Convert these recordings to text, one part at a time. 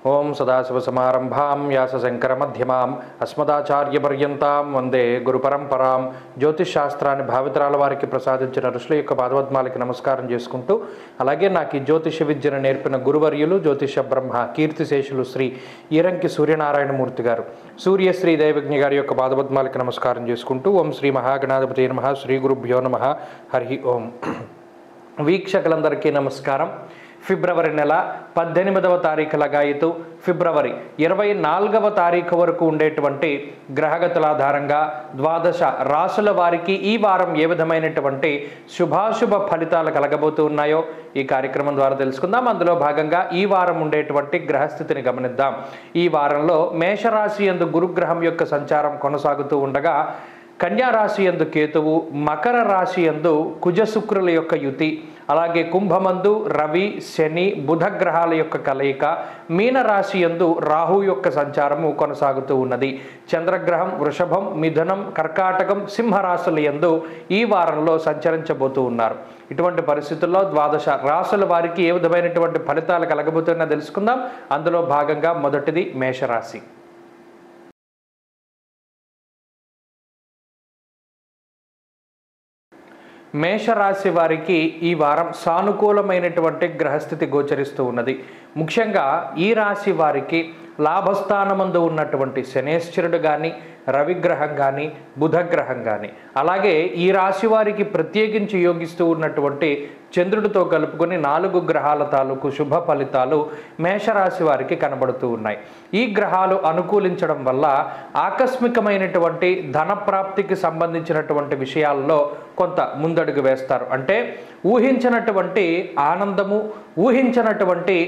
ఓం సదాశివసమారంభాం వ్యాసశంకరమధ్యమాం అస్మదాచార్యపర్యంతాం వందే గురుపరంపరాం. జ్యోతిష్ శాస్త్రాన్ని భావితరాల వారికి ప్రసాదించిన ఋషుల యొక్క పాదపద్మాలకి నమస్కారం చేసుకుంటూ, అలాగే నాకు ఈ జ్యోతిష విద్యను నేర్పిన గురువర్యులు జ్యోతిష బ్రహ్మ కీర్తిశేషులు శ్రీ ఈరంకి సూర్యనారాయణమూర్తి గారు, సూర్యశ్రీ దైవజ్ఞ గారి యొక్క పాదపద్మాలకి నమస్కారం చేసుకుంటూ, ఓం శ్రీ మహాగణాధిపతి నమః, శ్రీ గురుభ్యో నమః, హరి ఓం. వీక్షకులందరికీ నమస్కారం. ఫిబ్రవరి నెల 18వ తారీఖు లగాయతు ఫిబ్రవరి 24వ తారీఖు వరకు ఉండేటువంటి గ్రహగతుల ఆధారంగా ద్వాదశ రాశుల వారికి ఈ వారం ఏ విధమైనటువంటి శుభాశుభ ఫలితాలు కలగబోతూ ఉన్నాయో ఈ కార్యక్రమం ద్వారా తెలుసుకుందాం. అందులో భాగంగా ఈ వారం ఉండేటువంటి గ్రహస్థితిని గమనిద్దాం. ఈ వారంలో మేషరాశి యందు గురుగ్రహం యొక్క సంచారం కొనసాగుతూ ఉండగా, కన్యారాశి యందు కేతువు, మకర రాశి యందు కుజ శుక్రుల యొక్క యుతి, అలాగే కుంభమందు రవి శని బుధ గ్రహాల యొక్క కలయిక, మీనరాశి యందు రాహు యొక్క సంచారము కొనసాగుతూ ఉన్నది. చంద్రగ్రహం వృషభం, మిథునం, కర్కాటకం, సింహరాశుల యందు ఈ వారంలో సంచరించబోతూ ఉన్నారు. ఇటువంటి పరిస్థితుల్లో ద్వాదశ రాశుల వారికి ఏ విధమైనటువంటి ఫలితాలు కలగబోతున్నా తెలుసుకుందాం. అందులో భాగంగా మొదటిది మేషరాశి. మేషరాశి వారికి ఈ వారం సానుకూలమైనటువంటి గ్రహస్థితి గోచరిస్తూ ఉన్నది. ముఖ్యంగా ఈ రాశి వారికి లాభస్థానమందు ఉన్నటువంటి శనేశ్వరుడు కానీ, రవిగ్రహం కానీ, బుధగ్రహం కానీ, అలాగే ఈ రాశి వారికి ప్రత్యేకించి యోగిస్తూ ఉన్నటువంటి చంద్రుడితో కలుపుకొని 4 గ్రహాల తాలూకు శుభ ఫలితాలు మేషరాశి వారికి కనబడుతూ ఉన్నాయి. ఈ గ్రహాలు అనుకూలించడం వల్ల ఆకస్మికమైనటువంటి ధన ప్రాప్తికి సంబంధించినటువంటి విషయాల్లో కొంత ముందడుగు వేస్తారు. అంటే ఊహించినటువంటి ఆనందము, ఊహించినటువంటి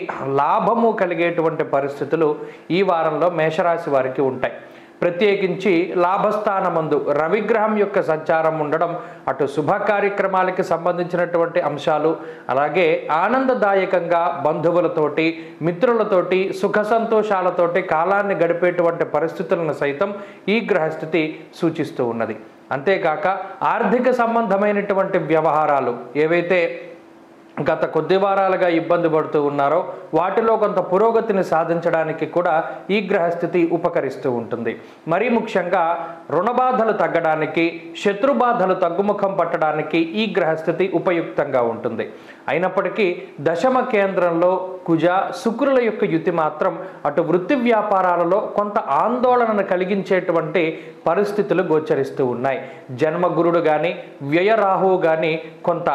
లాభము కలిగేటువంటి పరిస్థితులు ఈ వారంలో మేషరాశి వారికి ఉంటాయి. ప్రత్యేకించి లాభస్థానమందు రవిగ్రహం యొక్క సంచారం ఉండడం అటు శుభ కార్యక్రమాలకి సంబంధించినటువంటి అంశాలు, అలాగే ఆనందదాయకంగా బంధువులతోటి మిత్రులతోటి సుఖ సంతోషాలతోటి కాలాన్ని గడిపేటువంటి పరిస్థితులను సైతం ఈ గ్రహస్థితి సూచిస్తూ ఉన్నది. అంతేకాక ఆర్థిక సంబంధమైనటువంటి వ్యవహారాలు ఏవైతే గత కొద్ది వారాలుగా ఇబ్బంది పడుతూ ఉన్నారో వాటిలో కొంత పురోగతిని సాధించడానికి కూడా ఈ గ్రహస్థితి ఉపకరిస్తూ ఉంటుంది. మరీ ముఖ్యంగా రుణబాధలు తగ్గడానికి, శత్రుబాధలు తగ్గుముఖం పట్టడానికి ఈ గ్రహస్థితి ఉపయుక్తంగా ఉంటుంది. అయినప్పటికీ దశమ కేంద్రంలో కుజ శుక్రుల యొక్క యుతి మాత్రం అటు వృత్తి వ్యాపారాలలో కొంత ఆందోళనను కలిగించేటువంటి పరిస్థితులు గోచరిస్తూ ఉన్నాయి. జన్మగురుడు కానీ, వ్యయరాహువు కానీ కొంత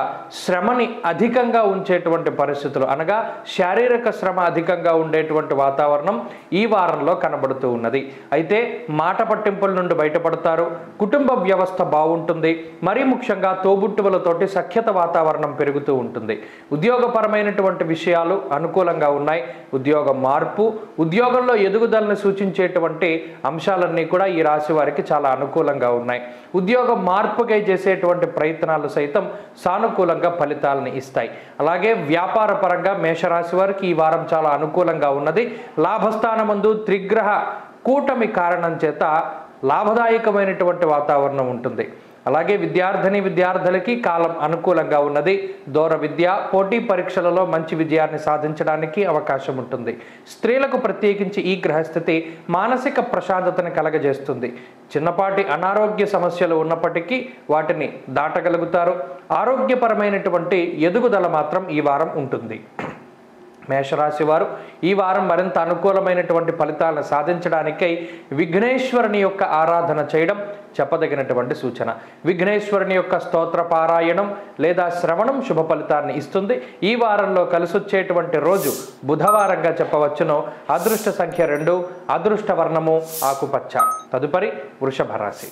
శ్రమని అధికంగా ఉంచేటువంటి పరిస్థితులు, అనగా శారీరక శ్రమ అధికంగా ఉండేటువంటి వాతావరణం ఈ వారంలో కనబడుతూ ఉన్నది. అయితే మాట పట్టింపుల నుండి బయటపడతారు, కుటుంబ వ్యవస్థ బాగుంటుంది, మరీ ముఖ్యంగా తోబుట్టువులతోటి సఖ్యత వాతావరణం పెరుగుతూ ఉంటుంది. ఉద్యోగపరమైనటువంటి విషయాలు అనుకూలంగా ఉన్నాయి. ఉద్యోగ మార్పు, ఉద్యోగంలో ఎదుగుదలను సూచించేటువంటి అంశాలన్నీ కూడా ఈ రాశి వారికి చాలా అనుకూలంగా ఉన్నాయి. ఉద్యోగ మార్పుకై చేసేటువంటి ప్రయత్నాలు సైతం సానుకూలంగా ఫలితాలను ఇస్తాయి. అలాగే వ్యాపార పరంగా మేషరాశి వారికి ఈ వారం చాలా అనుకూలంగా ఉన్నది. లాభస్థానమందు త్రిగ్రహ కూటమి కారణం చేత లాభదాయకమైనటువంటి వాతావరణం ఉంటుంది. అలాగే విద్యార్థులకి కాలం అనుకూలంగా ఉన్నది. దూర విద్య, పోటీ పరీక్షలలో మంచి విజయాన్ని సాధించడానికి అవకాశం ఉంటుంది. స్త్రీలకు ప్రత్యేకించి ఈ గ్రహస్థితి మానసిక ప్రశాంతతను కలగజేస్తుంది. చిన్నపాటి అనారోగ్య సమస్యలు ఉన్నప్పటికీ వాటిని దాటగలుగుతారు. ఆరోగ్యపరమైనటువంటి ఎదుగుదల మాత్రం ఈ వారం ఉంటుంది. మేషరాశి వారు ఈ వారం మరింత అనుకూలమైనటువంటి ఫలితాలను సాధించడానికై విఘ్నేశ్వరుని యొక్క ఆరాధన చేయడం చెప్పదగినటువంటి సూచన. విఘ్నేశ్వరుని యొక్క స్తోత్ర పారాయణం లేదా శ్రవణం శుభ ఫలితాన్ని ఇస్తుంది. ఈ వారంలో కలిసొచ్చేటువంటి రోజు బుధవారంగా చెప్పవచ్చును. అదృష్ట సంఖ్య 2, అదృష్ట వర్ణము ఆకుపచ్చ. తదుపరి వృషభ రాశి.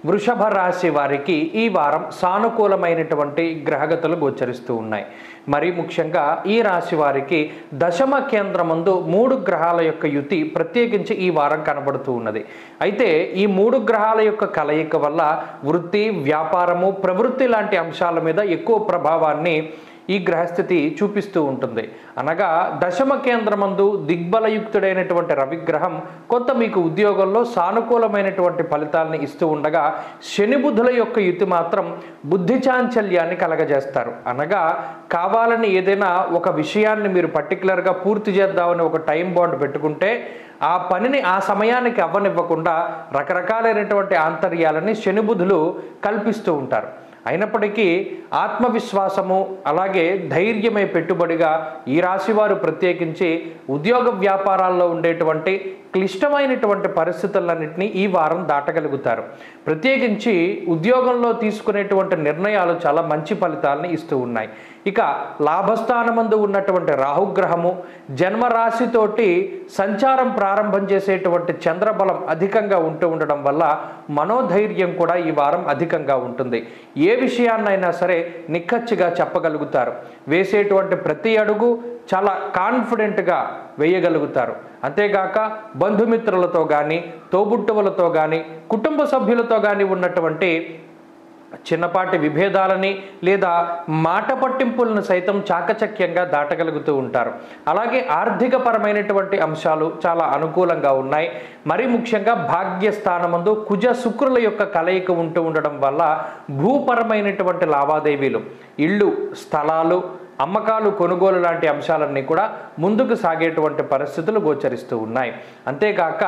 వృషభ రాశి వారికి ఈ వారం సానుకూలమైనటువంటి గ్రహగతులు గోచరిస్తూ ఉన్నాయి. మరీ ముఖ్యంగా ఈ రాశి వారికి దశమ కేంద్రమందు 3 గ్రహాల యొక్క యుతి ప్రత్యేకించి ఈ వారం కనబడుతూ ఉన్నది. అయితే ఈ 3 గ్రహాల యొక్క కలయిక వల్ల వృత్తి, వ్యాపారము, ప్రవృత్తి లాంటి అంశాల మీద ఎక్కువ ప్రభావాన్ని ఈ గ్రహస్థితి చూపిస్తూ ఉంటుంది. అనగా దశమ కేంద్రమందు దిగ్బలయుక్తుడైనటువంటి రవిగ్రహం కొంత మీకు ఉద్యోగంలో సానుకూలమైనటువంటి ఫలితాలను ఇస్తూ ఉండగా, శని బుధుల యొక్క యుతి మాత్రం బుద్ధి చాంచల్యాన్ని కలగజేస్తారు. అనగా కావాలని ఏదైనా ఒక విషయాన్ని మీరు పర్టికులర్గా పూర్తి చేద్దామని ఒక టైం బాండ్ పెట్టుకుంటే ఆ పనిని ఆ సమయానికి అవ్వనివ్వకుండా రకరకాలైనటువంటి ఆంతర్యాలని శని బుధులు కల్పిస్తూ ఉంటారు. అయినప్పటికీ ఆత్మవిశ్వాసము అలాగే ధైర్యమే పెట్టుబడిగా ఈ రాశివారు ప్రత్యేకించి ఉద్యోగ వ్యాపారాల్లో ఉండేటువంటి క్లిష్టమైనటువంటి పరిస్థితులన్నింటినీ ఈ వారం దాటగలుగుతారు. ప్రత్యేకించి ఉద్యోగంలో తీసుకునేటువంటి నిర్ణయాలు చాలా మంచి ఫలితాలను ఇస్తూ ఉన్నాయి. ఇక లాభస్థానమందు ఉన్నటువంటి రాహుగ్రహము జన్మరాశితోటి సంచారం ప్రారంభం చేసేటువంటి చంద్రబలం అధికంగా ఉంటూ ఉండడం వల్ల మనోధైర్యం కూడా ఈ వారం అధికంగా ఉంటుంది. ఏ విషయాన్నైనా సరే నిక్కచ్చిగా చెప్పగలుగుతారు. వేసేటువంటి ప్రతి అడుగు చాలా కాన్ఫిడెంట్గా వేయగలుగుతారు. అంతేగాక బంధుమిత్రులతో కానీ, తోబుట్టువులతో కానీ, కుటుంబ సభ్యులతో కానీ ఉన్నటువంటి చిన్నపాటి విభేదాలని లేదా మాట పట్టింపులను సైతం చాకచక్యంగా దాటగలుగుతూ ఉంటారు. అలాగే ఆర్థికపరమైనటువంటి అంశాలు చాలా అనుకూలంగా ఉన్నాయి. మరి ముఖ్యంగా భాగ్యస్థానమందు కుజ శుక్రుల యొక్క కలయిక ఉంటూ ఉండడం వల్ల భూపరమైనటువంటి లావాదేవీలు, ఇళ్ళు, స్థలాలు, అమ్మకాలు, కొనుగోలు లాంటి అంశాలన్నీ కూడా ముందుకు సాగేటువంటి పరిస్థితులు గోచరిస్తూ ఉన్నాయి. అంతేకాక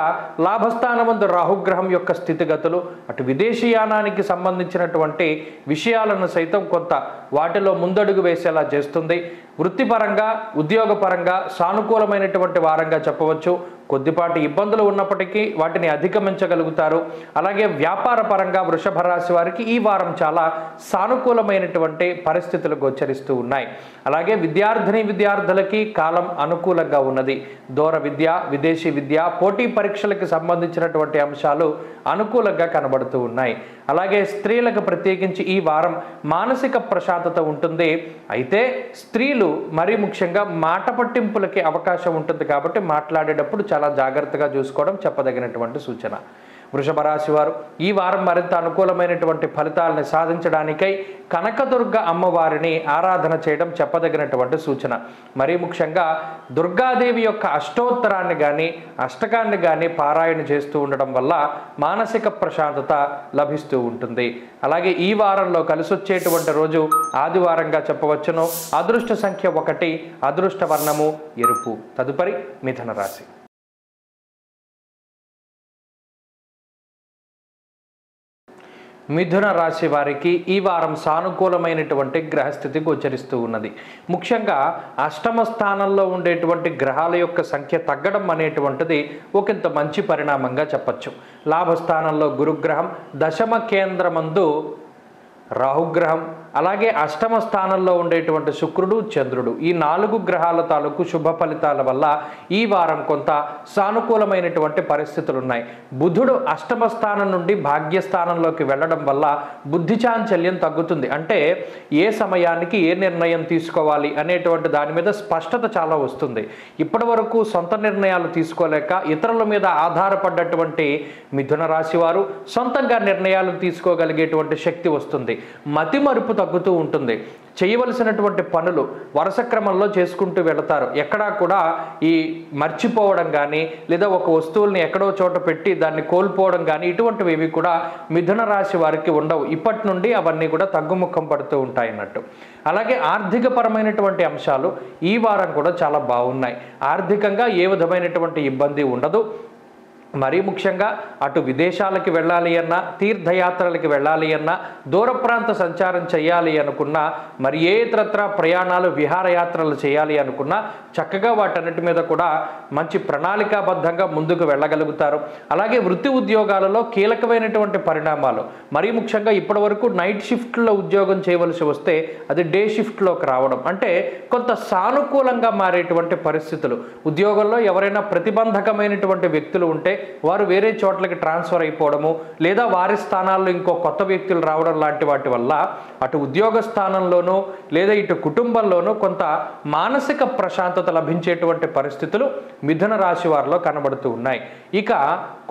లాభస్థానమందు రాహుగ్రహం యొక్క స్థితిగతులు అటు విదేశీయానానికి సంబంధించినటువంటి విషయాలను సైతం కొంత వాటిలో ముందడుగు వేసేలా చేస్తుంది. వృత్తిపరంగా, ఉద్యోగపరంగా సానుకూలమైనటువంటి వారంగా చెప్పవచ్చు. కొద్దిపాటి ఇబ్బందులు ఉన్నప్పటికీ వాటిని అధిగమించగలుగుతారు. అలాగే వ్యాపార పరంగా వృషభ రాశి వారికి ఈ వారం చాలా సానుకూలమైనటువంటి పరిస్థితులు గోచరిస్తూ ఉన్నాయి. అలాగే విద్యార్థులకి కాలం అనుకూలంగా ఉన్నది. దూర విద్య, విదేశీ విద్య, పోటీ పరీక్షలకు సంబంధించినటువంటి అంశాలు అనుకూలంగా కనబడుతూ ఉన్నాయి. అలాగే స్త్రీలకు ప్రత్యేకించి ఈ వారం మానసిక ప్రశాంతత ఉంటుంది. అయితే స్త్రీలు మరీ ముఖ్యంగా మాట పట్టింపులకి అవకాశం ఉంటుంది కాబట్టి మాట్లాడేటప్పుడు చాలా జాగ్రత్తగా చూసుకోవడం చెప్పదగినటువంటి సూచన. వృషభ రాశి వారు ఈ వారం మరింత అనుకూలమైనటువంటి ఫలితాలను సాధించడానికై కనకదుర్గ అమ్మవారిని ఆరాధన చేయడం చెప్పదగినటువంటి సూచన. మరీ ముఖ్యంగా దుర్గాదేవి యొక్క అష్టోత్తరాన్ని కానీ, అష్టకాన్ని కానీ పారాయణ చేస్తూ ఉండడం వల్ల మానసిక ప్రశాంతత లభిస్తూ ఉంటుంది. అలాగే ఈ వారంలో కలిసొచ్చేటువంటి రోజు ఆదివారంగా చెప్పవచ్చును. అదృష్ట సంఖ్య 1, అదృష్ట వర్ణము ఎరుపు. తదుపరి మిథున రాశి. మిథున రాశి వారికి ఈ వారం సానుకూలమైనటువంటి గ్రహస్థితి గోచరిస్తూ ఉన్నది. ముఖ్యంగా అష్టమ స్థానంలో ఉండేటువంటి గ్రహాల యొక్క సంఖ్య తగ్గడం అనేటువంటిది ఒకంత మంచి పరిణామంగా చెప్పచ్చు. లాభస్థానంలో గురుగ్రహం, దశమ కేంద్రమందు రాహుగ్రహం, అలాగే అష్టమ స్థానంలో ఉండేటువంటి శుక్రుడు, చంద్రుడు, ఈ 4 గ్రహాల తాలూకు శుభ ఫలితాల వల్ల ఈ వారం కొంత సానుకూలమైనటువంటి పరిస్థితులు ఉన్నాయి. బుధుడు అష్టమ స్థానం నుండి భాగ్యస్థానంలోకి వెళ్ళడం వల్ల బుద్ధి చాంచల్యం తగ్గుతుంది. అంటే ఏ సమయానికి ఏ నిర్ణయం తీసుకోవాలి అనేటువంటి దాని మీద స్పష్టత చాలా వస్తుంది. ఇప్పటి వరకు సొంత నిర్ణయాలు తీసుకోలేక ఇతరుల మీద ఆధారపడ్డటువంటి మిథున రాశి వారు సొంతంగా నిర్ణయాలు తీసుకోగలిగేటువంటి శక్తి వస్తుంది. మతి మరుపు తగ్గుతూ ఉంటుంది. చేయవలసినటువంటి పనులు వరుస క్రమంలో చేసుకుంటూ వెళతారు. ఎక్కడా కూడా ఈ మర్చిపోవడం కానీ లేదా ఒక వస్తువుల్ని ఎక్కడో చోట పెట్టి దాన్ని కోల్పోవడం కానీ ఇటువంటివి ఏవి కూడా మిథున రాశి వారికి ఉండవు. ఇప్పటి నుండి అవన్నీ కూడా తగ్గుముఖం పడుతూ ఉంటాయి అన్నట్టు. అలాగే ఆర్థిక పరమైనటువంటి అంశాలు ఈ వారం కూడా చాలా బాగున్నాయి. ఆర్థికంగా ఏ విధమైనటువంటి ఇబ్బంది ఉండదు. మరీ ముఖ్యంగా అటు విదేశాలకి వెళ్ళాలి అన్నా, తీర్థయాత్రలకి వెళ్ళాలి అన్నా, దూర ప్రాంత సంచారం చేయాలి అనుకున్నా, మరి ఏ ఇతరత్ర ప్రయాణాలు, విహారయాత్రలు చేయాలి అనుకున్నా చక్కగా వాటన్నిటి మీద కూడా మంచి ప్రణాళికాబద్ధంగా ముందుకు వెళ్ళగలుగుతారు. అలాగే వృత్తి ఉద్యోగాలలో కీలకమైనటువంటి పరిణామాలు, మరీ ముఖ్యంగా ఇప్పటి వరకు నైట్ షిఫ్ట్లో ఉద్యోగం చేయవలసి వస్తే అది డే షిఫ్ట్లోకి రావడం, అంటే కొంత సానుకూలంగా మారేటువంటి పరిస్థితులు. ఉద్యోగంలో ఎవరైనా ప్రతిబంధకమైనటువంటి వ్యక్తులు ఉంటే వారు వేరే చోట్లకి ట్రాన్స్ఫర్ అయిపోవడము, లేదా వారి స్థానాల్లో ఇంకో కొత్త వ్యక్తులు రావడం లాంటి వాటి వల్ల అటు ఉద్యోగ స్థానంలోనూ లేదా ఇటు కుటుంబంలోనూ కొంత మానసిక ప్రశాంతత లభించేటువంటి పరిస్థితులు మిథున రాశి వారిలో కనబడుతూ ఉన్నాయి. ఇక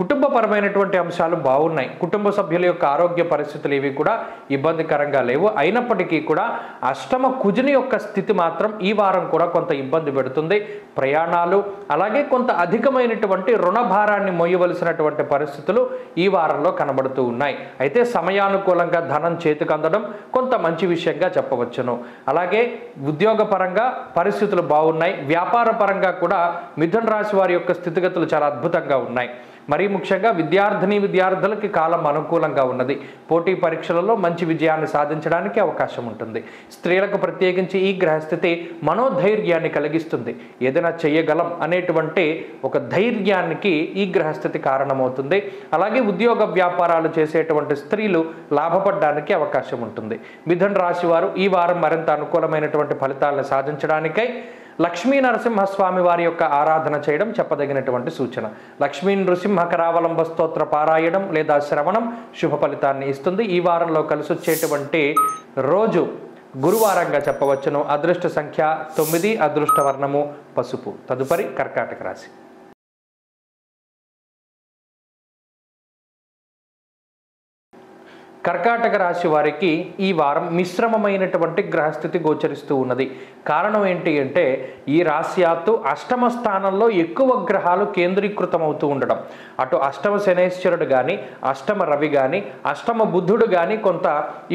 కుటుంబపరమైనటువంటి అంశాలు బాగున్నాయి. కుటుంబ సభ్యుల యొక్క ఆరోగ్య పరిస్థితులు ఏవి కూడా ఇబ్బందికరంగా లేవు. అయినప్పటికీ కూడా అష్టమ కుజుని యొక్క స్థితి మాత్రం ఈ వారం కూడా కొంత ఇబ్బంది పెడుతుంది. ప్రయాణాలు, అలాగే కొంత అధికమైనటువంటి రుణభారాన్ని మోయవలసినటువంటి పరిస్థితులు ఈ వారంలో కనబడుతూ ఉన్నాయి. అయితే సమయానుకూలంగా ధనం చేతికి అందడం కొంత మంచి విషయంగా చెప్పవచ్చును. అలాగే ఉద్యోగపరంగా పరిస్థితులు బాగున్నాయి. వ్యాపార పరంగా కూడా మిథున రాశి వారి యొక్క స్థితిగతులు చాలా అద్భుతంగా ఉన్నాయి. మరీ ముఖ్యంగా విద్యార్థులకి కాలం అనుకూలంగా ఉన్నది. పోటీ పరీక్షలలో మంచి విజయాన్ని సాధించడానికి అవకాశం ఉంటుంది. స్త్రీలకు ప్రత్యేకించి ఈ గ్రహస్థితి మనోధైర్యాన్ని కలిగిస్తుంది. ఏదైనా చేయగలం అనేటువంటి ఒక ధైర్యానికి ఈ గ్రహస్థితి కారణమవుతుంది. అలాగే ఉద్యోగ వ్యాపారాలు చేసేటువంటి స్త్రీలు లాభపడడానికి అవకాశం ఉంటుంది. మిథున రాశి వారు ఈ వారం మరింత అనుకూలమైనటువంటి ఫలితాలను సాధించడానికై లక్ష్మీ నరసింహస్వామి వారి యొక్క ఆరాధన చేయడం చెప్పదగినటువంటి సూచన. లక్ష్మీ నృసింహ కరావలంబ స్తోత్ర పారాయణం లేదా శ్రవణం శుభ ఫలితాన్ని ఇస్తుంది. ఈ వారంలో కలిసి వచ్చేటువంటి రోజు గురువారంగా చెప్పవచ్చును. అదృష్ట సంఖ్య 9, అదృష్ట వర్ణము పసుపు. తదుపరి కర్కాటక రాశి. కర్కాటక రాశి వారికి ఈ వారం మిశ్రమమైనటువంటి గ్రహస్థితి గోచరిస్తూ ఉన్నది. కారణం ఏంటి అంటే ఈ రాశ్యాత్తు అష్టమ స్థానంలో ఎక్కువ గ్రహాలు కేంద్రీకృతం అవుతూ ఉండడం. అటు అష్టమ శనేశ్వరుడు కానీ, అష్టమ రవి కానీ, అష్టమ బుద్ధుడు కానీ కొంత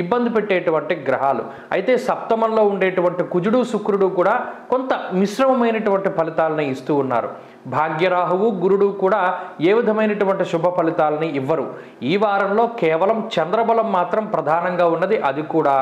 ఇబ్బంది పెట్టేటువంటి గ్రహాలు. అయితే సప్తమంలో ఉండేటువంటి కుజుడు శుక్రుడు కూడా కొంత మిశ్రమమైనటువంటి ఫలితాలను ఇస్తూ ఉన్నారు. భాగ్యరాహువు గురుడు కూడా ఏ విధమైనటువంటి శుభ ఫలితాలని ఇవ్వరు. ఈ వారంలో కేవలం చంద్రబలం మాత్రం ప్రధానంగా ఉన్నది. అది కూడా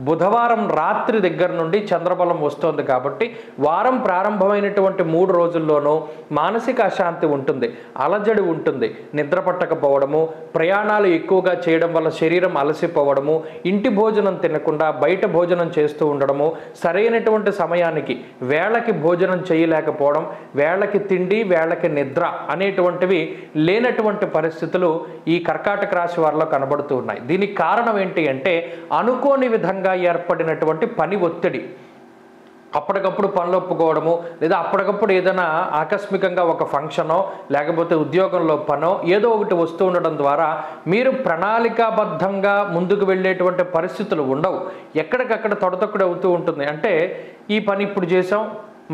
బుధవారం రాత్రి దగ్గర నుండి చంద్రబలం వస్తోంది కాబట్టి వారం ప్రారంభమైనటువంటి 3 రోజుల్లోనూ మానసిక అశాంతి ఉంటుంది, అలజడి ఉంటుంది, నిద్ర పట్టకపోవడము, ప్రయాణాలు ఎక్కువగా చేయడం వల్ల శరీరం అలసిపోవడము, ఇంటి భోజనం తినకుండా బయట భోజనం చేస్తూ ఉండడము, సరైనటువంటి సమయానికి వేళకి భోజనం చేయలేకపోవడం, వేళకి తిండి వేళకి నిద్ర అనేటువంటివి లేనటువంటి పరిస్థితులు ఈ కర్కాటక రాశి వారిలో కనబడుతూ ఉన్నాయి. దీనికి కారణం ఏంటి అంటే అనుకోని విధంగా ఏర్పడినటువంటి పని ఒత్తిడి. అప్పటికప్పుడు పనులు ఒప్పుకోవడము, లేదా అప్పటికప్పుడు ఏదైనా ఆకస్మికంగా ఒక ఫంక్షనో లేకపోతే ఉద్యోగంలో పనో ఏదో ఒకటి వస్తూ ఉండడం ద్వారా మీరు ప్రణాళికాబద్ధంగా ముందుకు వెళ్ళేటువంటి పరిస్థితులు ఉండవు. ఎక్కడికక్కడ తొడతొక్కడి అవుతూ ఉంటుంది. అంటే ఈ పని ఇప్పుడు చేసాం,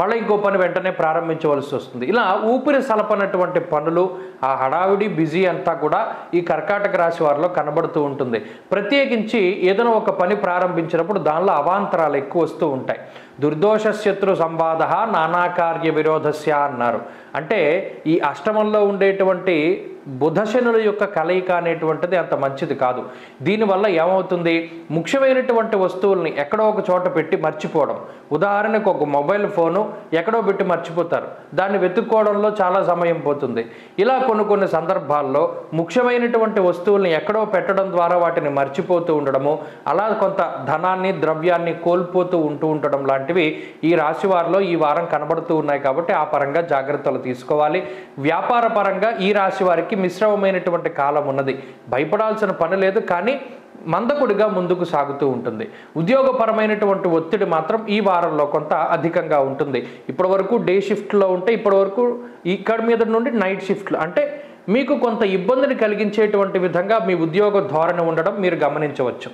మళ్ళీ ఇంకో పని వెంటనే ప్రారంభించవలసి వస్తుంది. ఇలా ఊపిరి సలపనటువంటి పనులు, ఆ హడావిడి బిజీ అంతా కూడా ఈ కర్కాటక రాశి వారిలో కనబడుతూ ఉంటుంది. ప్రత్యేకించి ఏదైనా ఒక పని ప్రారంభించినప్పుడు దానిలో అవాంతరాలు ఎక్కువ వస్తూ ఉంటాయి. దుర్దోష శత్రు సంవాద నానాకార్య విరోధస్య అన్నారు. అంటే ఈ అష్టమంలో ఉండేటువంటి బుధశనుల యొక్క కలయిక అనేటువంటిది అంత మంచిది కాదు. దీనివల్ల ఏమవుతుంది, ముఖ్యమైనటువంటి వస్తువుల్ని ఎక్కడో ఒక చోట పెట్టి మర్చిపోవడం. ఉదాహరణకు ఒక మొబైల్ ఫోను ఎక్కడో పెట్టి మర్చిపోతారు, దాన్ని వెతుక్కోవడంలో చాలా సమయం పోతుంది. ఇలా కొన్ని సందర్భాల్లో ముఖ్యమైనటువంటి వస్తువుల్ని ఎక్కడో పెట్టడం ద్వారా వాటిని మర్చిపోతూ ఉండడము, అలా కొంత ధనాన్ని ద్రవ్యాన్ని కోల్పోతూ ఉండడం లాంటివి ఈ రాశి వారిలో ఈ వారం కనబడుతూ ఉన్నాయి. కాబట్టి ఆ పరంగా జాగ్రత్తలు తీసుకోవాలి. వ్యాపార పరంగా ఈ రాశి వారికి మిశ్రమమైనటువంటి కాలం ఉన్నది. భయపడాల్సిన పని లేదు, కానీ మందకుడిగా ముందుకు సాగుతూ ఉంటుంది. ఉద్యోగపరమైనటువంటి ఒత్తిడి మాత్రం ఈ వారంలో కొంత అధికంగా ఉంటుంది. ఇప్పటి వరకు డే షిఫ్ట్లో ఉంటే ఇప్పటి వరకు ఇక్కడ మీద నుండి నైట్ షిఫ్ట్లు, అంటే మీకు కొంత ఇబ్బందిని కలిగించేటువంటి విధంగా మీ ఉద్యోగ ధోరణి ఉండడం మీరు గమనించవచ్చు.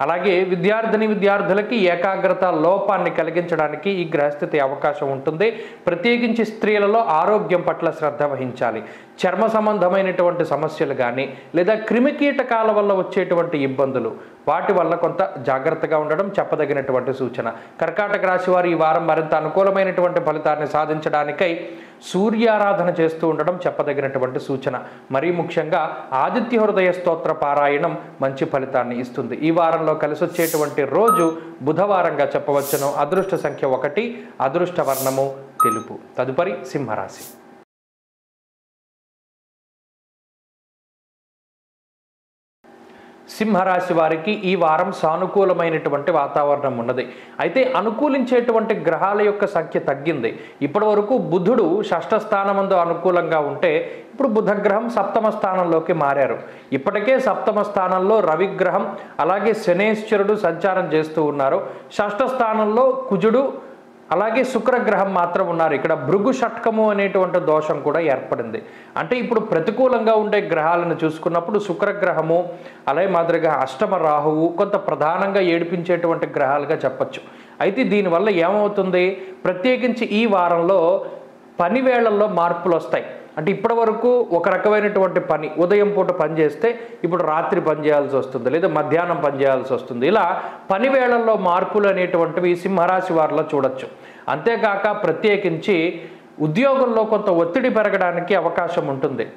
అలాగే విద్యార్థులకి ఏకాగ్రత లోపాన్ని కలిగించడానికి ఈ గ్రహస్థితి అవకాశం ఉంటుంది. ప్రత్యేకించి స్త్రీలలో ఆరోగ్యం పట్ల శ్రద్ధ వహించాలి. చర్మ సంబంధమైనటువంటి సమస్యలు కానీ, లేదా క్రిమికీటకాల వల్ల వచ్చేటువంటి ఇబ్బందులు, వాటి వల్ల కొంత జాగ్రత్తగా ఉండడం చెప్పదగినటువంటి సూచన. కర్కాటక రాశి వారు ఈ వారం మరింత అనుకూలమైనటువంటి ఫలితాన్ని సాధించడానికై సూర్యారాధన చేస్తూ ఉండడం చెప్పదగినటువంటి సూచన. మరీ ముఖ్యంగా ఆదిత్య హృదయ స్తోత్ర పారాయణం మంచి ఫలితాన్ని ఇస్తుంది. ఈ వారంలో కలిసి వచ్చేటువంటి రోజు బుధవారంగా చెప్పవచ్చును. అదృష్ట సంఖ్య 1, అదృష్ట వర్ణము తెలుపు. తదుపరి సింహరాశి. సింహరాశి వారికి ఈ వారం సానుకూలమైనటువంటి వాతావరణం ఉన్నది. అయితే అనుకూలించేటువంటి గ్రహాల యొక్క సంఖ్య తగ్గింది. ఇప్పటి వరకు బుధుడు షష్ఠ స్థానమందు అనుకూలంగా ఉంటే ఇప్పుడు బుధగ్రహం సప్తమ స్థానంలోకి మారారు. ఇప్పటికే సప్తమ స్థానంలో రవిగ్రహం అలాగే శనేశ్వరుడు సంచారం చేస్తూ ఉన్నారు. షష్ఠ స్థానంలో కుజుడు అలాగే శుక్రగ్రహం మాత్రం ఉన్నారు. ఇక్కడ భృగు షట్కము అనేటువంటి దోషం కూడా ఏర్పడింది. అంటే ఇప్పుడు ప్రతికూలంగా ఉండే గ్రహాలను చూసుకున్నప్పుడు శుక్రగ్రహము, అలాగే మాదిరిగా అష్టమ రాహువు కొంత ప్రధానంగా ఏడిపించేటువంటి గ్రహాలుగా చెప్పచ్చు. అయితే దీనివల్ల ఏమవుతుంది, ప్రత్యేకించి ఈ వారంలో పని వేళల్లో మార్పులు వస్తాయి. అంటే ఇప్పటి వరకు ఒక రకమైనటువంటి పని, ఉదయం పూట పని చేస్తే ఇప్పుడు రాత్రి పని చేయాల్సి వస్తుంది, లేదా మధ్యాహ్నం పని చేయాల్సి వస్తుంది. ఇలా పని వేళల్లో మార్పులు అనేటువంటివి సింహరాశి వారిలో చూడొచ్చు. అంతేకాక ప్రత్యేకించి ఉద్యోగంలో కొంత ఒత్తిడి పెరగడానికి అవకాశం ఉంటుంది.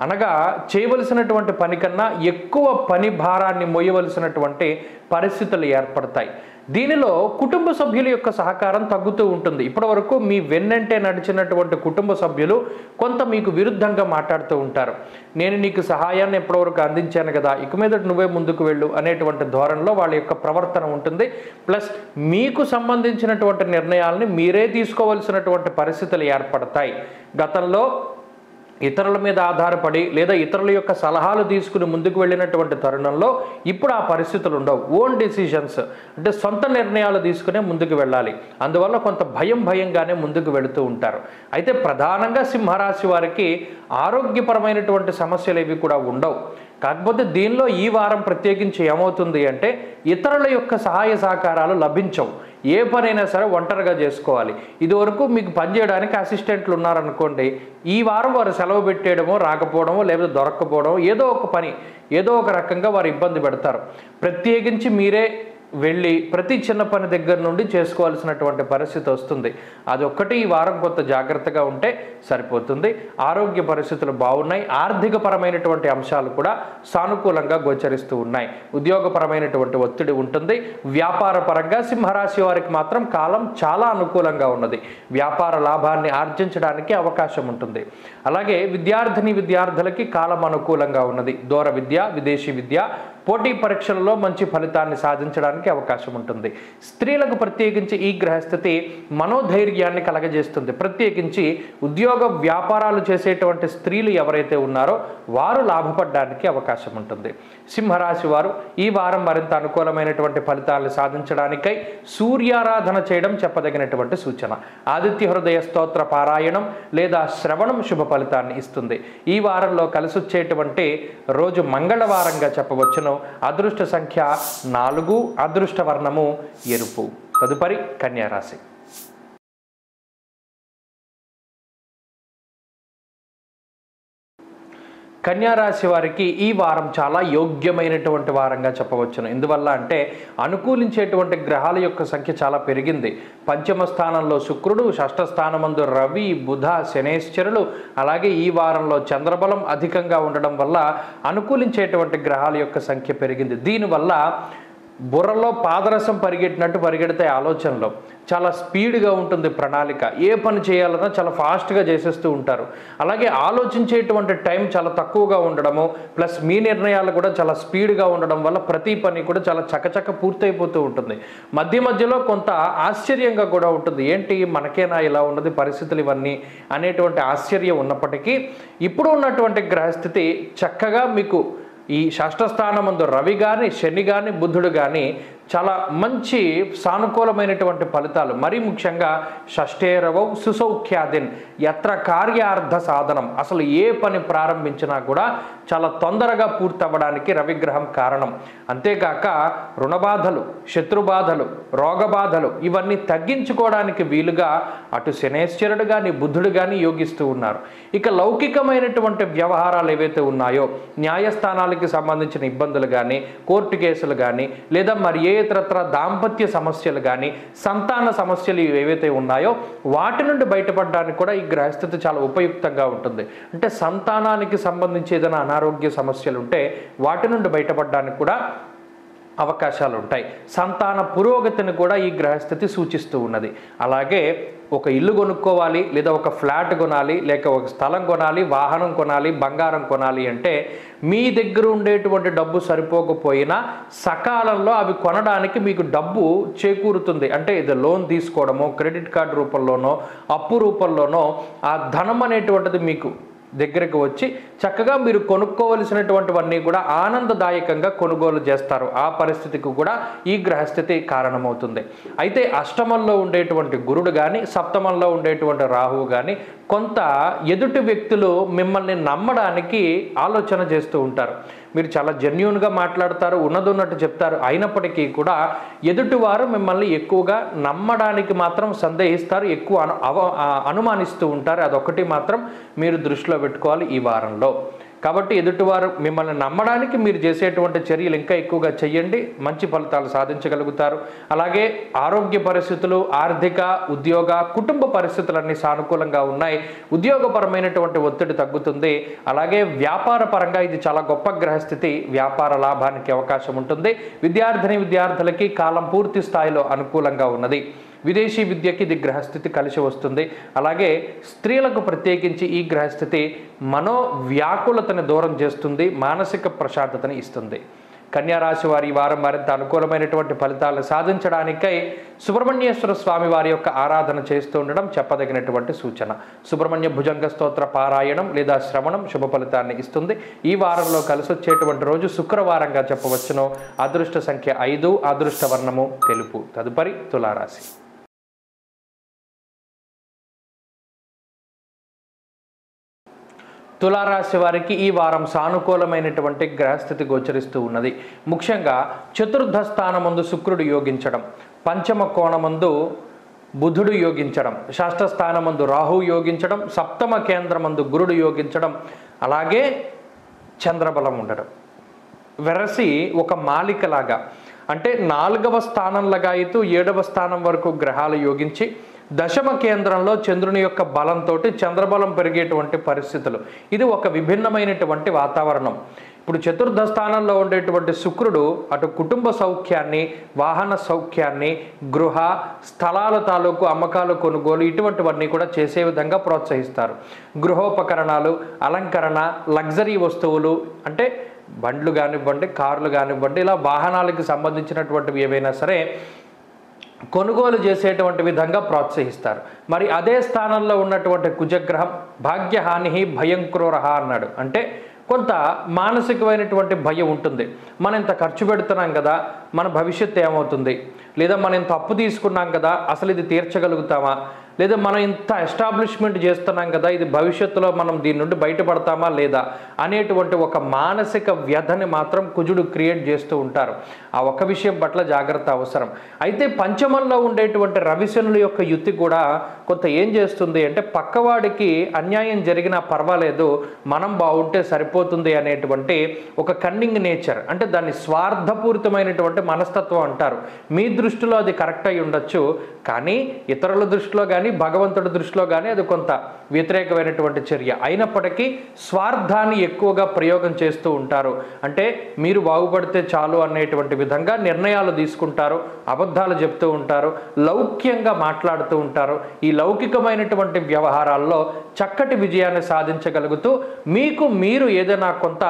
అనగా చేయవలసినటువంటి పని కన్నా ఎక్కువ పని భారాన్ని మోయవలసినటువంటి పరిస్థితులు ఏర్పడతాయి. దీనిలో కుటుంబ సభ్యుల యొక్క సహకారం తగ్గుతూ ఉంటుంది. ఇప్పటివరకు మీ వెన్నంటే నడిచినటువంటి కుటుంబ సభ్యులు కొంత మీకు విరుద్ధంగా మాట్లాడుతూ ఉంటారు. నేను నీకు సహాయాన్ని ఎప్పటివరకు అందించాను కదా, ఇక మీద నువ్వే ముందుకు వెళ్ళు అనేటువంటి ధోరణిలో వాళ్ళ యొక్క ప్రవర్తన ఉంటుంది. ప్లస్ మీకు సంబంధించినటువంటి నిర్ణయాలని మీరే తీసుకోవాల్సినటువంటి పరిస్థితులు ఏర్పడతాయి. గతంలో ఇతరుల మీద ఆధారపడి లేదా ఇతరుల యొక్క సలహాలు తీసుకుని ముందుకు వెళ్ళినటువంటి తరుణంలో ఇప్పుడు ఆ పరిస్థితులు ఉండవు. ఓన్ డిసిషన్స్ అంటే సొంత నిర్ణయాలు తీసుకునే ముందుకు వెళ్ళాలి. అందువల్ల కొంత భయంగానే ముందుకు వెళుతూ ఉంటారు. అయితే ప్రధానంగా సింహరాశి వారికి ఆరోగ్యపరమైనటువంటి సమస్యలు ఏవి కూడా ఉండవు. కాకపోతే దీనిలో ఈ వారం ప్రత్యేకించి ఏమవుతుంది అంటే ఇతరుల యొక్క సహాయ సహకారాలు లభించవు. ఏ పనైనా సరే ఒంటరిగా చేసుకోవాలి. ఇదివరకు మీకు పనిచేయడానికి అసిస్టెంట్లు ఉన్నారనుకోండి, ఈ వారం వారు సెలవు పెట్టేయడమో రాకపోవడమో లేదా దొరక్కపోవడమో ఏదో ఒక పని ఏదో ఒక రకంగా వారు ఇబ్బంది పెడతారు. ప్రత్యేకించి మీరే వెళ్ళి ప్రతి చిన్న పని దగ్గర నుండి చేసుకోవాల్సినటువంటి పరిస్థితి వస్తుంది. అదొక్కటి ఈ వారం కొంత జాగ్రత్తగా ఉంటే సరిపోతుంది. ఆరోగ్య పరిస్థితులు బాగున్నాయి. ఆర్థికపరమైనటువంటి అంశాలు కూడా సానుకూలంగా గోచరిస్తూ ఉన్నాయి. ఉద్యోగపరమైనటువంటి ఒత్తిడి ఉంటుంది. వ్యాపార పరంగా సింహరాశి వారికి మాత్రం కాలం చాలా అనుకూలంగా ఉన్నది. వ్యాపార లాభాన్ని ఆర్జించడానికి అవకాశం ఉంటుంది. అలాగే విద్యార్థులకి కాలం అనుకూలంగా ఉన్నది. దూర విద్య, విదేశీ విద్య, పోటీ పరీక్షలలో మంచి ఫలితాన్ని సాధించడానికి అవకాశం ఉంటుంది. స్త్రీలకు ప్రత్యేకించి ఈ గ్రహస్థితి మనోధైర్యాన్ని కలగజేస్తుంది. ప్రత్యేకించి ఉద్యోగ వ్యాపారాలు చేసేటువంటి స్త్రీలు ఎవరైతే ఉన్నారో వారు లాభపడడానికి అవకాశం ఉంటుంది. సింహరాశి వారు ఈ వారం మరింత అనుకూలమైనటువంటి ఫలితాలను సాధించడానికై సూర్యారాధన చేయడం చెప్పదగినటువంటి సూచన. ఆదిత్య హృదయ స్తోత్ర పారాయణం లేదా శ్రవణం శుభ ఫలితాన్ని ఇస్తుంది. ఈ వారంలో కలిసొచ్చేటువంటి రోజు మంగళవారంగా చెప్పవచ్చును. అదృష్ట సంఖ్య 4, అదృష్ట వర్ణము ఎరుపు. తదుపరి కన్యా రాశి. కన్యారాశి వారికి ఈ వారం చాలా యోగ్యమైనటువంటి వారంగా చెప్పవచ్చును. ఎందువల్ల అంటే అనుకూలించేటువంటి గ్రహాల యొక్క సంఖ్య చాలా పెరిగింది. పంచమ స్థానంలో శుక్రుడు, షష్ఠ స్థానమందు రవి, బుధ, శనేశ్వరులు, అలాగే ఈ వారంలో చంద్రబలం అధికంగా ఉండడం వల్ల అనుకూలించేటువంటి గ్రహాల యొక్క సంఖ్య పెరిగింది. దీనివల్ల బుర్రలో పాదరసం పరిగెట్టినట్టు పరిగెడతాయి ఆలోచనలో. చాలా స్పీడ్గా ఉంటుంది ప్రణాళిక. ఏ పని చేయాలన్నా చాలా ఫాస్ట్గా చేసేస్తూ ఉంటారు. అలాగే ఆలోచించేటువంటి టైం చాలా తక్కువగా ఉండడము, ప్లస్ మీ నిర్ణయాలు కూడా చాలా స్పీడ్గా ఉండడం వల్ల ప్రతి పని కూడా చాలా చకచక పూర్తయిపోతూ ఉంటుంది. మధ్యలో కొంత ఆశ్చర్యంగా కూడా ఉంటుంది. ఏంటి మనకేనా ఇలా ఉన్నది పరిస్థితులు ఇవన్నీ అనేటువంటి ఆశ్చర్యం ఉన్నప్పటికీ ఇప్పుడు ఉన్నటువంటి గ్రహస్థితి చక్కగా మీకు ఈ షష్ఠ స్థానమందు రవి కానీ, శని కానీ, బుధుడు కానీ చాలా మంచి సానుకూలమైనటువంటి ఫలితాలు. మరీ ముఖ్యంగా షష్ఠేరవౌ సుసౌఖ్యాదిన్ యత్ర కార్యార్థ సాధనం. అసలు ఏ పని ప్రారంభించినా కూడా చాలా తొందరగా పూర్తవ్వడానికి రవిగ్రహం కారణం. అంతేకాక రుణబాధలు, శత్రుబాధలు, రోగబాధలు ఇవన్నీ తగ్గించుకోవడానికి వీలుగా అటు శనేశ్వరుడు కానీ బుధుడు కానీ యోగిస్తూ ఉన్నారు. ఇక లౌకికమైనటువంటి వ్యవహారాలు ఏవైతే ఉన్నాయో, న్యాయస్థానాలకి సంబంధించిన ఇబ్బందులు కానీ, కోర్టు కేసులు కానీ, లేదా మరి ఏ ఇతరత్ర దాంపత్య సమస్యలు కానీ, సంతాన సమస్యలు ఏవైతే ఉన్నాయో వాటి నుండి బయటపడడానికి కూడా ఈ గ్రహస్థితి చాలా ఉపయుక్తంగా ఉంటుంది. అంటే సంతానానికి సంబంధించి ఏదైనా అనారోగ్య సమస్యలు ఉంటే వాటి నుండి బయటపడడానికి కూడా అవకాశాలు ఉంటాయి. సంతాన పురోగతిని కూడా ఈ గ్రహస్థితి సూచిస్తూ ఉన్నది. అలాగే ఒక ఇల్లు కొనుక్కోవాలి, లేదా ఒక ఫ్లాట్ కొనాలి, లేక ఒక స్థలం కొనాలి, వాహనం కొనాలి, బంగారం కొనాలి అంటే మీ దగ్గర ఉండేటువంటి డబ్బు సరిపోకపోయినా సకాలంలో అవి కొనడానికి మీకు డబ్బు చేకూరుతుంది. అంటే ఇది లోన్ తీసుకోవడమో, క్రెడిట్ కార్డు రూపంలోనో, అప్పు రూపంలోనో ఆ ధనం అనేటువంటిది మీకు దగ్గరకు వచ్చి చక్కగా మీరు కొనుక్కోవలసినటువంటివన్నీ కూడా ఆనందదాయకంగా కొనుగోలు చేస్తారు. ఆ పరిస్థితికి కూడా ఈ గ్రహస్థితి కారణమవుతుంది. అయితే అష్టమంలో ఉండేటువంటి గురుడు కానీ సప్తమంలో ఉండేటువంటి రాహువు కానీ కొంత ఎదుటి వ్యక్తులు మిమ్మల్ని నమ్మడానికి ఆలోచన చేస్తూ ఉంటారు. మీరు చాలా జెన్యూన్గా మాట్లాడతారు, ఉన్నదన్నట్టు చెప్తారు. అయినప్పటికీ కూడా ఎదుటివారు మిమ్మల్ని ఎక్కువగా నమ్మడానికి మాత్రం సందేహిస్తారు, ఎక్కువ అనుమానిస్తూ ఉంటారు. అదొకటి మాత్రం మీరు దృష్టిలో పెట్టుకోవాలి ఈ వారంలో. కాబట్టి ఎదుటివారు మిమ్మల్ని నమ్మడానికి మీరు చేసేటువంటి చర్యలు ఇంకా ఎక్కువగా చేయండి, మంచి ఫలితాలు సాధించగలుగుతారు. అలాగే ఆరోగ్య పరిస్థితులు, ఆర్థిక, ఉద్యోగ, కుటుంబ పరిస్థితులన్నీ సానుకూలంగా ఉన్నాయి. ఉద్యోగపరమైనటువంటి ఒత్తిడి తగ్గుతుంది. అలాగే వ్యాపార పరంగా ఇది చాలా గొప్ప గ్రహస్థితి, వ్యాపార లాభానికి అవకాశం ఉంటుంది. విద్యార్థులకి కాలం పూర్తి స్థాయిలో అనుకూలంగా ఉన్నది. విదేశీ విద్యకి ఇది గ్రహస్థితి కలిసి వస్తుంది. అలాగే స్త్రీలకు ప్రత్యేకించి ఈ గ్రహస్థితి మనోవ్యాకులతని దూరం చేస్తుంది, మానసిక ప్రశాంతతని ఇస్తుంది. కన్యారాశి వారి ఈ వారం మరింత అనుకూలమైనటువంటి ఫలితాలను సాధించడానికై సుబ్రహ్మణ్యేశ్వర స్వామి వారి యొక్క ఆరాధన చేస్తూ ఉండడం చెప్పదగినటువంటి సూచన. సుబ్రహ్మణ్య భుజంగ స్తోత్ర పారాయణం లేదా శ్రవణం శుభ ఫలితాన్ని ఇస్తుంది. ఈ వారంలో కలిసి వచ్చేటువంటి రోజు శుక్రవారంగా చెప్పవచ్చును. అదృష్ట సంఖ్య 5, అదృష్ట వర్ణము తెలుపు. తదుపరి తులారాశి. తులారాశి వారికి ఈ వారం సానుకూలమైనటువంటి గ్రహస్థితి గోచరిస్తూ ఉన్నది. ముఖ్యంగా చతుర్థ స్థానమందు శుక్రుడు యోగించడం, పంచమ కోణమందు బుధుడు యోగించడం, షష్ఠ స్థానమందు రాహు యోగించడం, సప్తమ కేంద్రమందు గురుడు యోగించడం, అలాగే చంద్రబలం ఉండడం. వెరసి ఒక మాలికలాగా అంటే 4వ స్థానం లగాయితూ 7వ స్థానం వరకు గ్రహాలు యోగించి దశమ కేంద్రంలో చంద్రుని యొక్క బలంతో చంద్రబలం పెరిగేటువంటి పరిస్థితులు. ఇది ఒక విభిన్నమైనటువంటి వాతావరణం. ఇప్పుడు చతుర్థ స్థానంలో ఉండేటువంటి శుక్రుడు అటు కుటుంబ సౌఖ్యాన్ని, వాహన సౌఖ్యాన్ని, గృహ స్థలాల తాలూకు అమ్మకాలు, కొనుగోలు ఇటువంటివన్నీ కూడా చేసే విధంగా ప్రోత్సహిస్తారు. గృహోపకరణాలు, అలంకరణ, లగ్జరీ వస్తువులు అంటే బండ్లు కానివ్వండి, కార్లు కానివ్వండి, ఇలా వాహనాలకు సంబంధించినటువంటివి ఏవైనా సరే కొనుగోలు చేసేటువంటి విధంగా ప్రోత్సహిస్తారు. మరి అదే స్థానంలో ఉన్నటువంటి కుజగ్రహం భాగ్యహాని భయం క్రూరహ అన్నాడు. అంటే కొంత మానసికమైనటువంటి భయం ఉంటుంది. మనం ఇంత ఖర్చు పెడుతున్నాం కదా, మన భవిష్యత్తు ఏమవుతుంది, లేదా మనం ఇంత అప్పు తీసుకున్నాం కదా, అసలు ఇది తీర్చగలుగుతామా, లేదా మనం ఇంత ఎస్టాబ్లిష్మెంట్ చేస్తున్నాం కదా, ఇది భవిష్యత్తులో మనం దీని నుండి బయటపడతామా లేదా అనేటువంటి ఒక మానసిక వ్యధని మాత్రం కుజుడు క్రియేట్ చేస్తూ ఉంటారు. ఆ ఒక్క విషయం పట్ల జాగ్రత్త అవసరం. అయితే పంచమంలో ఉండేటువంటి రవిశనుల యొక్క యుతి కూడా కొంత ఏం చేస్తుంది అంటే పక్కవాడికి అన్యాయం జరిగినా పర్వాలేదు, మనం బాగుంటే సరిపోతుంది అనేటువంటి ఒక కన్నింగ్ నేచర్, అంటే దాన్ని స్వార్థపూరితమైనటువంటి మనస్తత్వం అంటారు. మీ దృష్టిలో అది కరెక్ట్ అయి ఉండొచ్చు, కానీ ఇతరుల దృష్టిలో కానీ భగవంతుడి దృష్టిలో కానీ అది కొంత వ్యతిరేకమైనటువంటి చర్య. అయినప్పటికీ స్వార్థాన్ని ఎక్కువగా ప్రయోగం చేస్తూ ఉంటారు. అంటే మీరు బాగుపడితే చాలు అనేటువంటి విధంగా నిర్ణయాలు తీసుకుంటారు, అబద్ధాలు చెప్తూ ఉంటారు, లౌక్యంగా మాట్లాడుతూ ఉంటారు. ఈ లౌకికమైనటువంటి వ్యవహారాల్లో చక్కటి విజయాన్ని సాధించగలుగుతూ మీకు మీరు ఏదైనా కొంత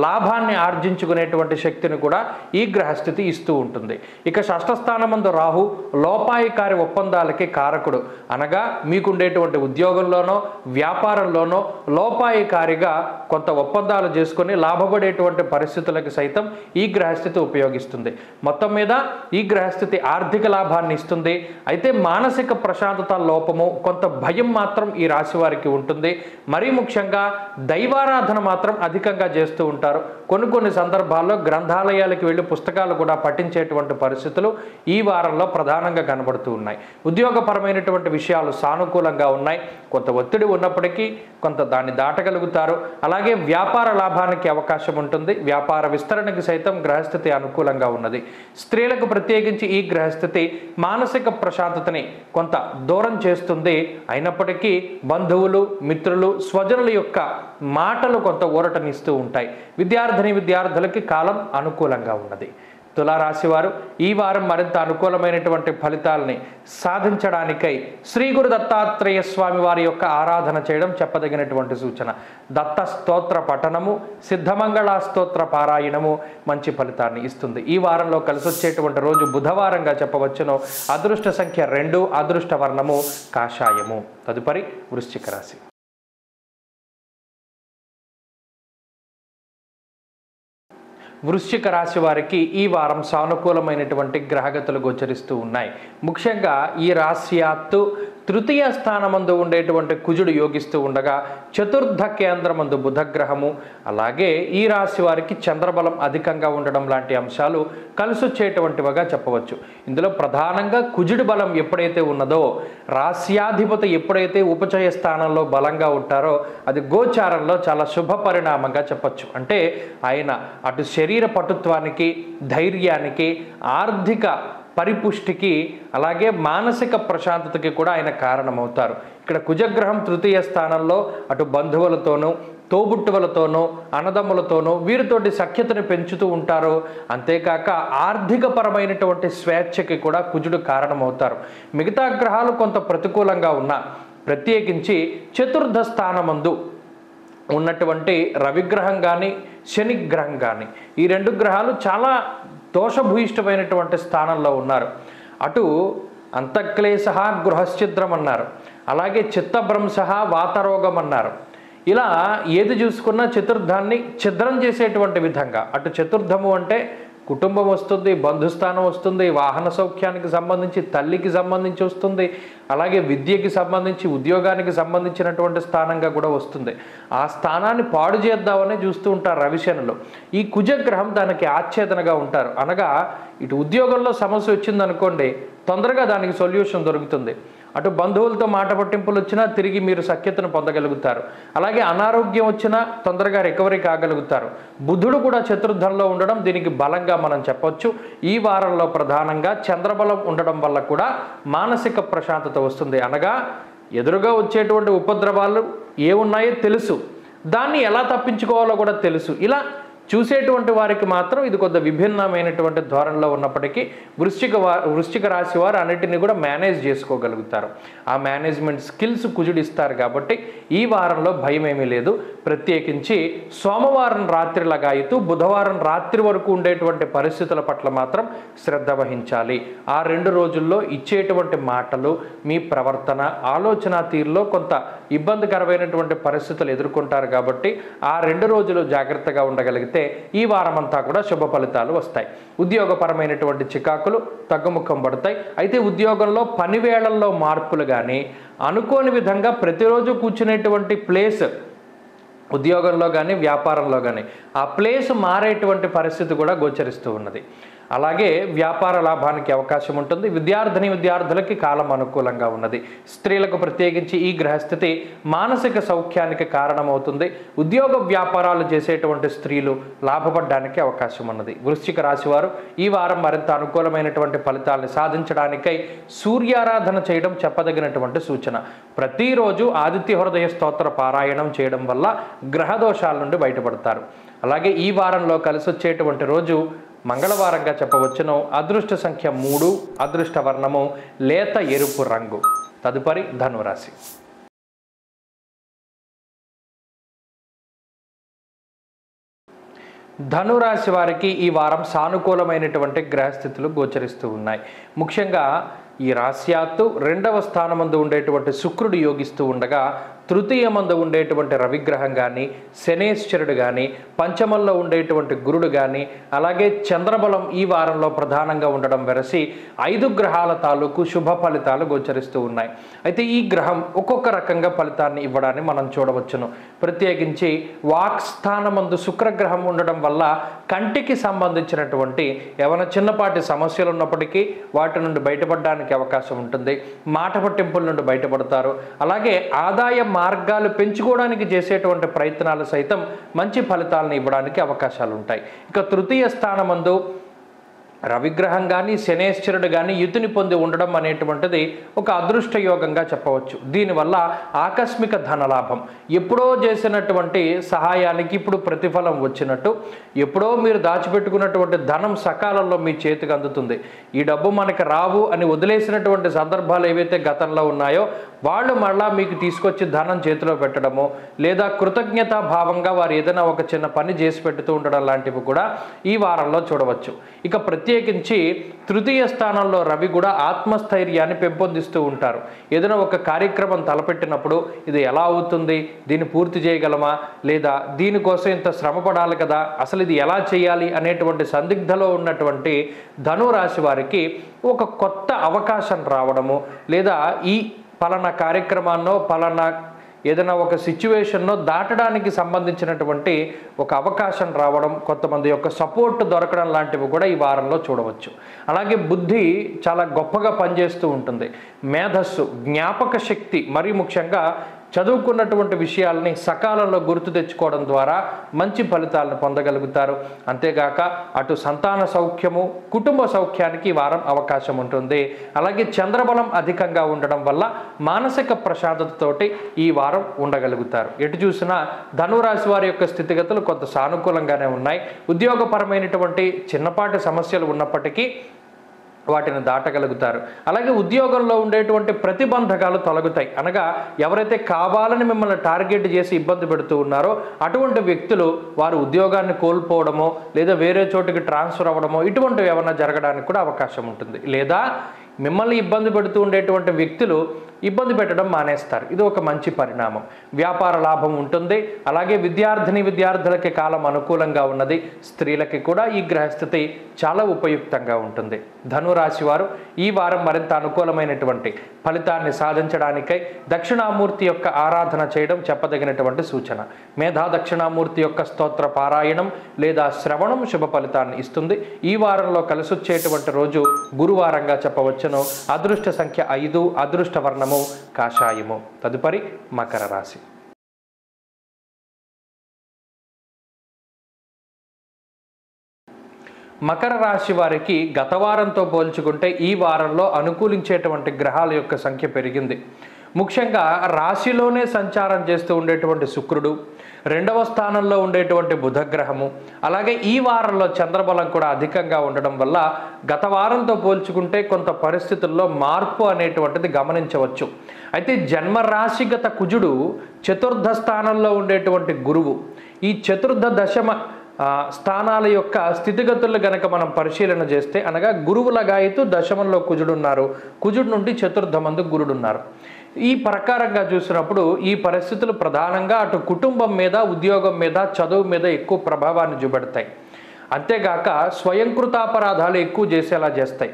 లాభాన్ని ఆర్జించుకునేటువంటి శక్తిని కూడా ఈ గ్రహస్థితి ఇస్తూ ఉంటుంది. ఇక షష్ఠస్థానమందు రాహు లోపాయికారి ఒప్పందాలకి కారకుడు. అనగా మీకుండేటువంటి ఉద్యోగంలోనో వ్యాపారంలోనో లోపాయికారిగా కొంత ఒప్పందాలు చేసుకొని లాభపడేటువంటి పరిస్థితులకు సైతం ఈ గ్రహస్థితి ఉపయోగిస్తుంది. మొత్తం మీద ఈ గ్రహస్థితి ఆర్థిక లాభాన్ని ఇస్తుంది. అయితే మానసిక ప్రశాంతత లోపము, కొంత భయం మాత్రం ఈ రాశి వారికి ఉంటుంది. మరీ ముఖ్యంగా దైవారాధన మాత్రం అధికంగా చేస్తూ ఉంటారు. కొన్ని సందర్భాల్లో గ్రంథాలయాలకు వెళ్ళి పుస్తకాలు కూడా పఠించేటువంటి పరిస్థితులు ఈ వారంలో ప్రధానంగా కనబడుతూ ఉన్నాయి. ఉద్యోగపరమైనటువంటి విషయాలు సానుకూలంగా ఉన్నాయి. కొంత ఒత్తిడి ఉన్నప్పటికీ కొంత దాన్ని దాటగలుగుతారు. అలాగే వ్యాపార లాభానికి అవకాశం ఉంటుంది. వ్యాపార విస్తరణకి సైతం గ్రహస్థితి అనుకూలంగా ఉన్నది. స్త్రీలకు ప్రత్యేకించి ఈ గ్రహస్థితి మానసిక ప్రశాంతతని కొంత దూరం చేస్తుంది. అయినప్పటికీ బంధువులు, మిత్రులు, స్వజనుల యొక్క మాటలు కొంత ఊరటనిస్తూ ఉంటాయి. విద్యార్థులకి కాలం అనుకూలంగా ఉన్నది. తులారాశి వారు ఈ వారం మరింత అనుకూలమైనటువంటి ఫలితాలని సాధించడానికై శ్రీ గురు దత్తాత్రేయ స్వామి వారి యొక్క ఆరాధన చేయడం చెప్పదగినటువంటి సూచన. దత్త స్తోత్ర పఠనము, సిద్ధమంగళ స్తోత్ర పారాయణము మంచి ఫలితాన్ని ఇస్తుంది. ఈ వారంలో కలిసి వచ్చేటువంటి రోజు బుధవారంగా చెప్పవచ్చును. అదృష్ట సంఖ్య 2, అదృష్ట వర్ణము కాషాయము. తదుపరి వృశ్చిక రాశి. వృశ్చిక రాశి వారికి ఈ వారం సానుకూలమైనటువంటి గ్రహగతులు గోచరిస్తూ ఉన్నాయి. ముఖ్యంగా ఈ రాశ్యాత్తు తృతీయ స్థానమందు ఉండేటువంటి కుజుడు యోగిస్తూ ఉండగా చతుర్థ కేంద్రమందు బుధగ్రహము, అలాగే ఈ రాశి వారికి చంద్రబలం అధికంగా ఉండడం లాంటి అంశాలు కలిసొచ్చేటువంటివిగా చెప్పవచ్చు. ఇందులో ప్రధానంగా కుజుడి బలం ఎప్పుడైతే ఉన్నదో, రాశ్యాధిపతి ఎప్పుడైతే ఉపచయ స్థానంలో బలంగా ఉంటారో అది గోచారంలో చాలా శుభ పరిణామంగా చెప్పచ్చు. అంటే ఆయన అటు శరీర పటుత్వానికి, ధైర్యానికి, ఆర్థిక పరిపుష్టికి, అలాగే మానసిక ప్రశాంతతకి కూడా ఆయన కారణమవుతారు. ఇక్కడ కుజగ్రహం తృతీయ స్థానంలో అటు బంధువులతోనూ, తోబుట్టువులతోనూ, అన్నదమ్ములతోనూ వీరితోటి సఖ్యతను పెంచుతూ ఉంటారు. అంతేకాక ఆర్థిక పరమైనటువంటి స్వేచ్ఛకి కూడా కుజుడు కారణమవుతారు. మిగతా గ్రహాలు కొంత ప్రతికూలంగా ఉన్నా, ప్రత్యేకించి చతుర్థ స్థానమందు ఉన్నటువంటి రవిగ్రహం కానీ, శనిగ్రహం కానీ, ఈ రెండు గ్రహాలు చాలా దోషభూయిష్టమైనటువంటి స్థానంలో ఉన్నారు. అటు అంతఃక్లేశ గృహశ్చిద్రం అన్నారు, అలాగే చిత్తభ్రంశ వాతరోగం అన్నారు. ఇలా ఏది చూసుకున్నా చతుర్థాన్ని ఛిద్రం చేసేటువంటి విధంగా, అటు చతుర్థము అంటే కుటుంబం వస్తుంది, బంధుస్థానం వస్తుంది, వాహన సౌఖ్యానికి సంబంధించి, తల్లికి సంబంధించి వస్తుంది, అలాగే విద్యకి సంబంధించి, ఉద్యోగానికి సంబంధించినటువంటి స్థానంగా కూడా వస్తుంది. ఆ స్థానాన్ని పాడు చేద్దామని చూస్తూ ఉంటారు రవిశనులు. ఈ కుజగ్రహం దానికి ఆచ్ఛేదనగా ఉంటారు. అనగా ఇటు ఉద్యోగంలో సమస్య వచ్చిందనుకోండి, తొందరగా దానికి సొల్యూషన్ దొరుకుతుంది. అటు బంధువులతో మాట పట్టింపులు వచ్చినా తిరిగి మీరు సఖ్యతను పొందగలుగుతారు. అలాగే అనారోగ్యం వచ్చినా తొందరగా రికవరీ కాగలుగుతారు. బుధుడు కూడా చతుర్థంలో ఉండడం దీనికి బలంగా మనం చెప్పొచ్చు. ఈ వారంలో ప్రధానంగా చంద్రబలం ఉండడం వల్ల కూడా మానసిక ప్రశాంతత వస్తుంది. అనగా ఎదురుగా వచ్చేటువంటి ఉపద్రవాలు ఏమున్నాయో తెలుసు, దాన్ని ఎలా తప్పించుకోవాలో కూడా తెలుసు. ఇలా చూసేటువంటి వారికి మాత్రం ఇది కొంత విభిన్నమైనటువంటి ధోరణిలో ఉన్నప్పటికీ వృశ్చిక రాశి వారు అన్నిటిని కూడా మేనేజ్ చేసుకోగలుగుతారు. ఆ మేనేజ్మెంట్ స్కిల్స్ కుజుడు ఇస్తారు కాబట్టి ఈ వారంలో భయం ఏమీ లేదు. ప్రత్యేకించి సోమవారం రాత్రి లగాయితూ బుధవారం రాత్రి వరకు ఉండేటువంటి పరిస్థితుల పట్ల మాత్రం శ్రద్ధ వహించాలి. ఆ 2 రోజుల్లో ఇచ్చేటువంటి మాటలు, మీ ప్రవర్తన, ఆలోచన తీరులో కొంత ఇబ్బందికరమైనటువంటి పరిస్థితులు ఎదుర్కొంటారు కాబట్టి ఆ 2 రోజులు జాగ్రత్తగా ఉండగలిగితే ఈ వారమంతా కూడా శుభ ఫలితాలు వస్తాయి. ఉద్యోగపరమైనటువంటి చికాకులు తగ్గుముఖం పడతాయి. అయితే ఉద్యోగంలో పని వేళల్లో మార్పులు కానీ, అనుకోని విధంగా ప్రతిరోజు కూర్చునేటువంటి ప్లేస్ ఉద్యోగంలో కానీ, వ్యాపారంలో కానీ ఆ ప్లేస్ మారేటువంటి పరిస్థితి కూడా గోచరిస్తూ ఉన్నది. అలాగే వ్యాపార లాభానికి అవకాశం ఉంటుంది. విద్యార్థులకి కాలం అనుకూలంగా ఉన్నది. స్త్రీలకు ప్రత్యేకించి ఈ గ్రహస్థితి మానసిక సౌఖ్యానికి కారణమవుతుంది. ఉద్యోగ వ్యాపారాలు చేసేటువంటి స్త్రీలు లాభపడడానికి అవకాశం ఉన్నది. వృశ్చిక రాశి వారు ఈ వారం మరింత అనుకూలమైనటువంటి ఫలితాలను సాధించడానికై సూర్యారాధన చేయడం చెప్పదగినటువంటి సూచన. ప్రతిరోజు ఆదిత్య హృదయ స్తోత్ర పారాయణం చేయడం వల్ల గ్రహ దోషాల నుండి బయటపడతారు. అలాగే ఈ వారంలో కలిసి వచ్చేటువంటి రోజు మంగళవారంగా చెప్పవచ్చును. అదృష్ట సంఖ్య 3, అదృష్ట వర్ణము లేత ఎరుపు రంగు. తదుపరి ధనురాశి. ధనురాశి వారికి ఈ వారం సానుకూలమైనటువంటి గ్రహస్థితులు గోచరిస్తూ ఉన్నాయి. ముఖ్యంగా ఈ రాశ్యాత్తు 2వ స్థానమందు ఉండేటువంటి శుక్రుడు యోగిస్తూ ఉండగా, తృతీయమందు ఉండేటువంటి రవిగ్రహం కానీ, శనేశ్వరుడు కానీ, పంచమంలో ఉండేటువంటి గురుడు కానీ, అలాగే చంద్రబలం ఈ వారంలో ప్రధానంగా ఉండడం వెరసి 5 గ్రహాల తాలూకు శుభ ఫలితాలు గోచరిస్తూ ఉన్నాయి. అయితే ఈ గ్రహం ఒక్కొక్క రకంగా ఫలితాన్ని ఇవ్వడాన్ని మనం చూడవచ్చును. ప్రత్యేకించి వాక్ స్థానమందు శుక్రగ్రహం ఉండడం వల్ల కంటికి సంబంధించినటువంటి ఏమైనా చిన్నపాటి సమస్యలు ఉన్నప్పటికీ వాటి నుండి బయటపడడానికి అవకాశం ఉంటుంది. మాట పట్టింపుల నుండి బయటపడతారు. అలాగే ఆదాయ మార్గాలు పెంచుకోవడానికి చేసేటువంటి ప్రయత్నాలు సైతం మంచి ఫలితాలను ఇవ్వడానికి అవకాశాలు ఉంటాయి. ఇక తృతీయ స్థానమందు రవిగ్రహం కానీ, శనేశ్వరుడు కానీ యుతిని పొంది ఉండడం అనేటువంటిది ఒక అదృష్ట యోగంగా చెప్పవచ్చు. దీనివల్ల ఆకస్మిక ధనలాభం, ఎప్పుడో చేసినటువంటి సహాయానికి ఇప్పుడు ప్రతిఫలం వచ్చినట్టు, ఎప్పుడో మీరు దాచిపెట్టుకున్నటువంటి ధనం సకాలంలో మీ చేతికి అందుతుంది. ఈ డబ్బు మనకి రావు అని వదిలేసినటువంటి సందర్భాలు ఏవైతే గతంలో ఉన్నాయో వాళ్ళు మళ్ళా మీకు తీసుకొచ్చి ధనం చేతిలో పెట్టడము, లేదా కృతజ్ఞతా భావంగా వారు ఏదైనా ఒక చిన్న పని చేసి పెడుతూ ఉండడం లాంటివి కూడా ఈ వారంలో చూడవచ్చు. ఇక ప్రత్యేకించి తృతీయ స్థానంలో రవి కూడా ఆత్మస్థైర్యాన్ని పెంపొందిస్తూ ఉంటారు. ఏదైనా ఒక కార్యక్రమం తలపెట్టినప్పుడు ఇది ఎలా అవుతుంది, దీన్ని పూర్తి చేయగలమా, లేదా దీనికోసం ఇంత శ్రమ పడాలి కదా, అసలు ఇది ఎలా చేయాలి అనేటువంటి సందిగ్ధలో ఉన్నటువంటి ధనురాశి వారికి ఒక కొత్త అవకాశం రావడము, లేదా ఈ పలానా కార్యక్రమాన్నో పలానా ఏదైనా ఒక సిచ్యువేషన్నో దాటడానికి సంబంధించినటువంటి ఒక అవకాశం రావడం, కొంతమంది యొక్క సపోర్ట్ దొరకడం లాంటివి కూడా ఈ వారంలో చూడవచ్చు. అలాగే బుద్ధి చాలా గొప్పగా పనిచేస్తూ ఉంటుంది. మేధస్సు, జ్ఞాపక శక్తి, మరీ ముఖ్యంగా చదువుకున్నటువంటి విషయాల్ని సకాలంలో గుర్తు తెచ్చుకోవడం ద్వారా మంచి ఫలితాలను పొందగలుగుతారు. అంతేగాక అటు సంతాన సౌఖ్యము, కుటుంబ సౌఖ్యానికి ఈ వారం అవకాశం ఉంటుంది. అలాగే చంద్రబలం అధికంగా ఉండడం వల్ల మానసిక ప్రశాంతతతోటి ఈ వారం ఉండగలుగుతారు. ఎటు చూసినా ధనురాశి వారి యొక్క స్థితిగతులు కొంత సానుకూలంగానే ఉన్నాయి. ఉద్యోగపరమైనటువంటి చిన్నపాటి సమస్యలు ఉన్నప్పటికీ వాటిని దాటగలుగుతారు. అలాగే ఉద్యోగంలో ఉండేటువంటి ప్రతిబంధకాలు తొలగుతాయి. అనగా ఎవరైతే కావాలని మిమ్మల్ని టార్గెట్ చేసి ఇబ్బంది పెడుతూ ఉన్నారో అటువంటి వ్యక్తులు వారు ఉద్యోగాన్ని కోల్పోవడమో, లేదా వేరే చోటుకి ట్రాన్స్ఫర్ అవ్వడమో ఇటువంటివి ఏమన్నా జరగడానికి కూడా అవకాశం ఉంటుంది. లేదా మిమ్మల్ని ఇబ్బంది పెడుతూ ఉండేటువంటి వ్యక్తులు ఇబ్బంది పెట్టడం మానేస్తారు. ఇది ఒక మంచి పరిణామం. వ్యాపార లాభం ఉంటుంది. అలాగే విద్యార్థులకి కాలం అనుకూలంగా ఉన్నది. స్త్రీలకి కూడా ఈ గ్రహస్థితి చాలా ఉపయుక్తంగా ఉంటుంది. ధనురాశి వారు ఈ వారం మరింత అనుకూలమైనటువంటి ఫలితాన్ని సాధించడానికై దక్షిణామూర్తి యొక్క ఆరాధన చేయడం చెప్పదగినటువంటి సూచన. మేధా దక్షిణామూర్తి యొక్క స్తోత్ర పారాయణం లేదా శ్రవణం శుభ ఫలితాన్ని ఇస్తుంది. ఈ వారంలో కలిసొచ్చేటువంటి రోజు గురువారంగా చెప్పవచ్చును. అదృష్ట సంఖ్య 5, అదృష్ట వర్ణము కాషాయము. తదుపరి మకర రాశి. మకర రాశి వారికి గత వారంతో పోల్చుకుంటే ఈ వారంలో అనుకూలించేటువంటి గ్రహాల యొక్క సంఖ్య పెరిగింది. ముఖ్యంగా రాశిలోనే సంచారం చేస్తూ ఉండేటువంటి శుక్రుడు, 2వ స్థానంలో ఉండేటువంటి బుధగ్రహము, అలాగే ఈ వారంలో చంద్రబలం కూడా అధికంగా ఉండడం వల్ల గత వారంతో పోల్చుకుంటే కొంత పరిస్థితుల్లో మార్పు అనేటువంటిది గమనించవచ్చు. అయితే జన్మరాశిగత కుజుడు, చతుర్థ స్థానంలో ఉండేటువంటి గురువు, ఈ చతుర్థ దశమ స్థానాల యొక్క స్థితిగతులు గనక మనం పరిశీలన చేస్తే, అనగా గురువుల గాయతు దశమంలో కుజుడు ఉన్నారు, కుజుడు నుండి చతుర్థమందు గురుడు ఉన్నారు. ఈ ప్రకారంగా చూసినప్పుడు ఈ పరిస్థితులు ప్రధానంగా అటు కుటుంబం మీద, ఉద్యోగం మీద, చదువు మీద ఎక్కువ ప్రభావాన్ని చూపెడతాయి. అంతేగాక స్వయంకృతాపరాధాలు ఎక్కువ చేసేలా చేస్తాయి.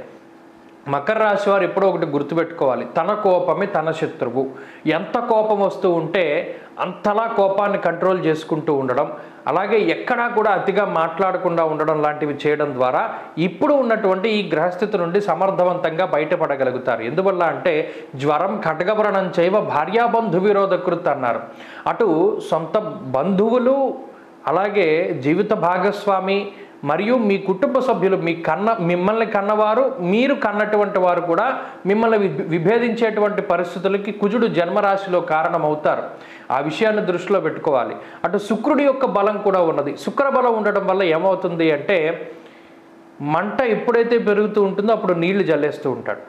మకర రాశి వారు ఎప్పుడో ఒకటి గుర్తుపెట్టుకోవాలి, తన కోపమే తన శత్రువు. ఎంత కోపం వస్తూ ఉంటే అంతలా కోపాన్ని కంట్రోల్ చేసుకుంటూ ఉండడం, అలాగే ఎక్కడా కూడా అతిగా మాట్లాడకుండా ఉండడం లాంటివి చేయడం ద్వారా ఇప్పుడు ఉన్నటువంటి ఈ గ్రహస్థితి నుండి సమర్థవంతంగా బయటపడగలుగుతారు. ఎందువల్ల అంటే జ్వరం ఖడ్గవ్రణం చైవ భార్యాబంధు విరోధకృత్ అన్నారు. అటు సొంత బంధువులు, అలాగే జీవిత భాగస్వామి మరియు మీ కుటుంబ సభ్యులు, మిమ్మల్ని కన్నవారు, మీరు కన్నటువంటి వారు కూడా మిమ్మల్ని విభేదించేటువంటి పరిస్థితులకి కుజుడు జన్మరాశిలో కారణమవుతారు. ఆ విషయాన్ని దృష్టిలో పెట్టుకోవాలి. అటు శుక్రుడి యొక్క బలం కూడా ఉన్నది. శుక్ర బలం ఉండడం వల్ల ఏమవుతుంది అంటే మంట ఎప్పుడైతే పెరుగుతూ ఉంటుందో అప్పుడు నీళ్లు జల్లేస్తూ ఉంటాడు.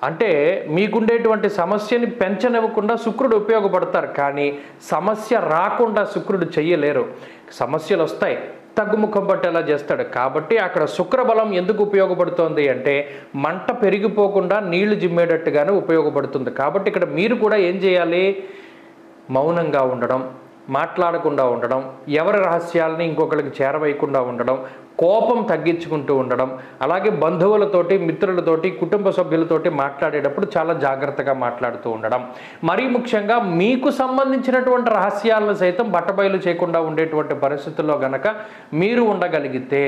అంటే మీకుండేటువంటి సమస్యని పెంచనివ్వకుండా శుక్రుడు ఉపయోగపడతారు, కానీ సమస్య రాకుండా శుక్రుడు చెయ్యలేరు. సమస్యలు వస్తాయి, తగ్గుముఖం పట్టేలా చేస్తాడు. కాబట్టి అక్కడ శుక్రబలం ఎందుకు ఉపయోగపడుతోంది అంటే మంట పెరిగిపోకుండా నీళ్లు జిమ్మేటట్టుగానే ఉపయోగపడుతుంది. కాబట్టి ఇక్కడ మీరు కూడా ఏం చేయాలి, మౌనంగా ఉండడం, మాట్లాడకుండా ఉండడం, ఎవరి రహస్యాలని ఇంకొకరికి చేరవేయకుండా ఉండడం, కోపం తగ్గించుకుంటూ ఉండడం, అలాగే బంధువులతోటి, మిత్రులతోటి, కుటుంబ సభ్యులతోటి మాట్లాడేటప్పుడు చాలా జాగ్రత్తగా మాట్లాడుతూ ఉండడం, మరీ ముఖ్యంగా మీకు సంబంధించినటువంటి రహస్యాలను సైతం బట్టబయలు చేయకుండా ఉండేటువంటి పరిస్థితుల్లో గనక మీరు ఉండగలిగితే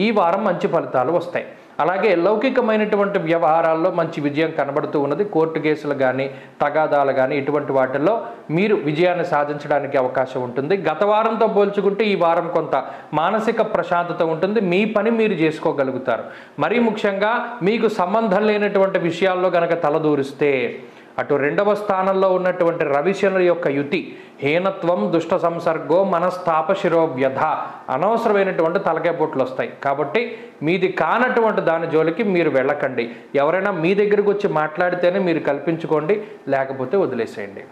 ఈ వారం మంచి ఫలితాలు వస్తాయి. అలాగే లౌకికమైనటువంటి వ్యవహారాల్లో మంచి విజయం కనబడుతూ ఉన్నది. కోర్టు కేసులు కానీ, తగాదాలు కానీ ఇటువంటి వాటిల్లో మీరు విజయాన్ని సాధించడానికి అవకాశం ఉంటుంది. గత వారంతో పోల్చుకుంటే ఈ వారం కొంత మానసిక ప్రశాంతత ఉంటుంది. మీ పని మీరు చేసుకోగలుగుతారు. మరీ ముఖ్యంగా మీకు సంబంధం లేనటువంటి విషయాల్లో కనుక తలదూరిస్తే, అటు రెండవ స్థానంలో ఉన్నటువంటి రవిశనుల యొక్క యుతి హీనత్వం దుష్ట సంసర్గో మనస్తాప శిరోవ్యధ, అనవసరమైనటువంటి తలకాయ పొట్లు వస్తాయి. కాబట్టి మీది కానటువంటి దాని జోలికి మీరు వెళ్ళకండి. ఎవరైనా మీ దగ్గరికి వచ్చి మాట్లాడితేనే మీరు కల్పించుకోండి, లేకపోతే వదిలేసేయండి.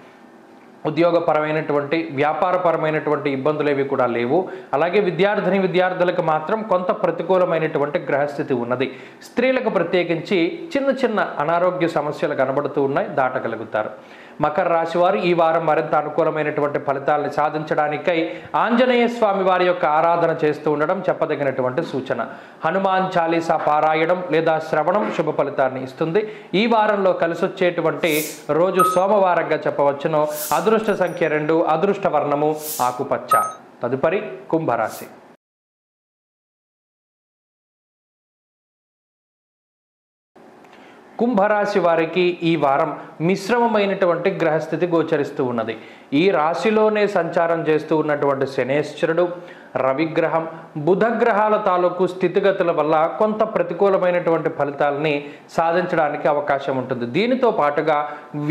ఉద్యోగపరమైనటువంటి వ్యాపారపరమైనటువంటి ఇబ్బందులు ఏవి కూడా లేవు. అలాగే విద్యార్థులకు మాత్రం కొంత ప్రతికూలమైనటువంటి గ్రహస్థితి ఉన్నది. స్త్రీలకు ప్రత్యేకించి చిన్న చిన్న అనారోగ్య సమస్యలు కనబడుతూ ఉన్నాయి, దాటగలుగుతారు. మకర రాశి వారు ఈ వారం మరింత అనుకూలమైనటువంటి ఫలితాలను సాధించడానికై ఆంజనేయ స్వామి వారి యొక్క ఆరాధన చేస్తూ ఉండడం చెప్పదగినటువంటి సూచన. హనుమాన్ చాలీసా పారాయణం లేదా శ్రవణం శుభ ఫలితాన్ని ఇస్తుంది. ఈ వారంలో కలిసొచ్చేటువంటి రోజు సోమవారంగా చెప్పవచ్చును. అదృష్ట సంఖ్య 2, అదృష్ట వర్ణము ఆకుపచ్చ. తదుపరి కుంభరాశి. కుంభరాశి వారికి ఈ వారం మిశ్రమమైనటువంటి గ్రహస్థితి గోచరిస్తూ ఉన్నది. ఈ రాశిలోనే సంచారం చేస్తూ ఉన్నటువంటి శనేశ్వరుడు, రవిగ్రహం, బుధగ్రహాల తాలూకు స్థితిగతుల వల్ల కొంత ప్రతికూలమైనటువంటి ఫలితాలని సాధించడానికి అవకాశం ఉంటుంది. దీనితో పాటుగా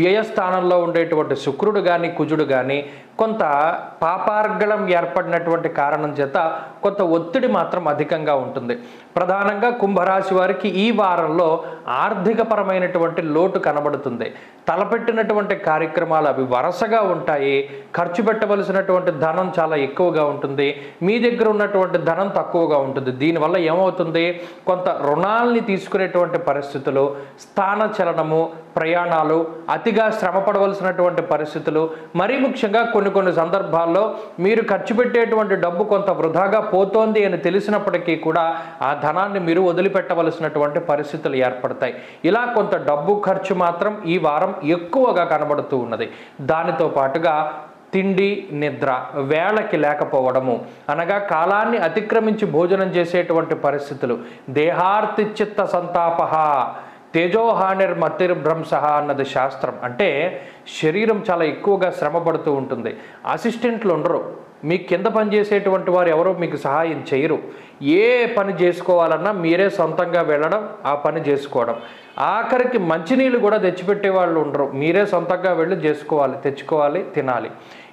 వ్యయస్థానంలో ఉండేటువంటి శుక్రుడు కానీ కుజుడు కానీ కొంత పాపార్గళం ఏర్పడినటువంటి కారణం చేత కొంత ఒత్తిడి మాత్రం అధికంగా ఉంటుంది. ప్రధానంగా కుంభరాశి వారికి ఈ వారంలో ఆర్థికపరమైనటువంటి లోటు కనబడుతుంది. తలపెట్టినటువంటి కార్యక్రమాలు అవి వరుసగా ఉంటాయి. ఖర్చు పెట్టవలసినటువంటి ధనం చాలా ఎక్కువగా ఉంటుంది. మీ దగ్గర ఉన్నటువంటి ధనం తక్కువగా ఉంటుంది. దీనివల్ల ఏమవుతుంది, కొంత రుణాల్ని తీసుకునేటువంటి పరిస్థితులు, స్థానచలనము, ప్రయాణాలు, అతిగా శ్రమ పడవలసినటువంటి పరిస్థితులు, మరీ ముఖ్యంగా కొన్ని సందర్భాల్లో మీరు ఖర్చు పెట్టేటువంటి డబ్బు కొంత వృధాగా పోతోంది అని తెలిసినప్పటికీ కూడా ఆ ధనాన్ని మీరు వదిలిపెట్టవలసినటువంటి పరిస్థితులు ఏర్పడతాయి. ఇలా కొంత డబ్బు ఖర్చు మాత్రం ఈ వారం ఎక్కువగా కనబడుతూ ఉన్నది. దానితో పాటుగా తిండి నిద్ర వేళకి లేకపోవడము, అనగా కాలాన్ని అతిక్రమించి భోజనం చేసేటువంటి పరిస్థితులు, దేహార్తి చిత్త సంతాపహ తేజోహానిర్మతిర్భ్రంశ అన్నది శాస్త్రం. అంటే శరీరం చాలా ఎక్కువగా శ్రమ పడుతూ ఉంటుంది. అసిస్టెంట్లు ఉండరు, మీ కింద పనిచేసేటువంటి వారు ఎవరో మీకు సహాయం చేయరు. ఏ పని చేసుకోవాలన్నా మీరే సొంతంగా వెళ్ళడం, ఆ పని చేసుకోవడం. ఆఖరికి మంచినీళ్ళు కూడా తెచ్చిపెట్టే వాళ్ళు ఉండరు, మీరే సొంతంగా వెళ్ళి చేసుకోవాలి, తెచ్చుకోవాలి, తినాలి.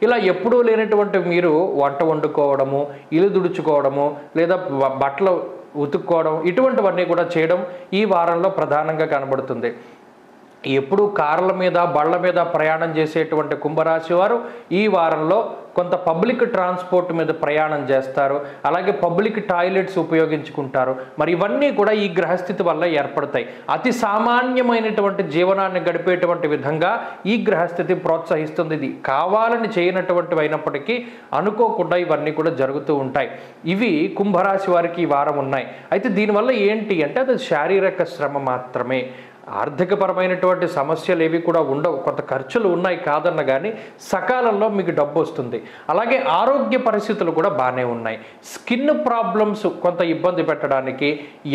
ఇలా ఎప్పుడూ లేనటువంటి మీరు వంట వండుకోవడము, ఇల్లు దుడుచుకోవడము, లేదా బట్టలు ఉతుక్కోవడం, ఇటువంటివన్నీ కూడా చేయడం ఈ వారంలో ప్రధానంగా కనబడుతుంది. ఎప్పుడు కార్ల మీద బళ్ళ మీద ప్రయాణం చేసేటువంటి కుంభరాశి వారు ఈ వారంలో కొంత పబ్లిక్ ట్రాన్స్పోర్ట్ మీద ప్రయాణం చేస్తారు. అలాగే పబ్లిక్ టాయిలెట్స్ ఉపయోగించుకుంటారు. మరి ఇవన్నీ కూడా ఈ గ్రహస్థితి వల్ల ఏర్పడతాయి. అతి సామాన్యమైనటువంటి జీవనాన్ని గడిపేటువంటి విధంగా ఈ గ్రహస్థితి ప్రోత్సహిస్తుంది. ఇది కావాలని చేయనటువంటివి అయినప్పటికీ అనుకోకుండా ఇవన్నీ కూడా జరుగుతూ ఉంటాయి. ఇవి కుంభరాశి వారికి ఈ వారం ఉన్నాయి. అయితే దీనివల్ల ఏంటి అంటే అది శారీరక శ్రమ మాత్రమే. ఆర్థికపరమైనటువంటి సమస్యలు ఏవి కూడా ఉండవు. కొంత ఖర్చులు ఉన్నాయి కాదన్న కానీ సకాలంలో మీకు డబ్బు వస్తుంది. అలాగే ఆరోగ్య పరిస్థితులు కూడా బాగానే ఉన్నాయి. స్కిన్ ప్రాబ్లమ్స్ కొంత ఇబ్బంది పెట్టడానికి,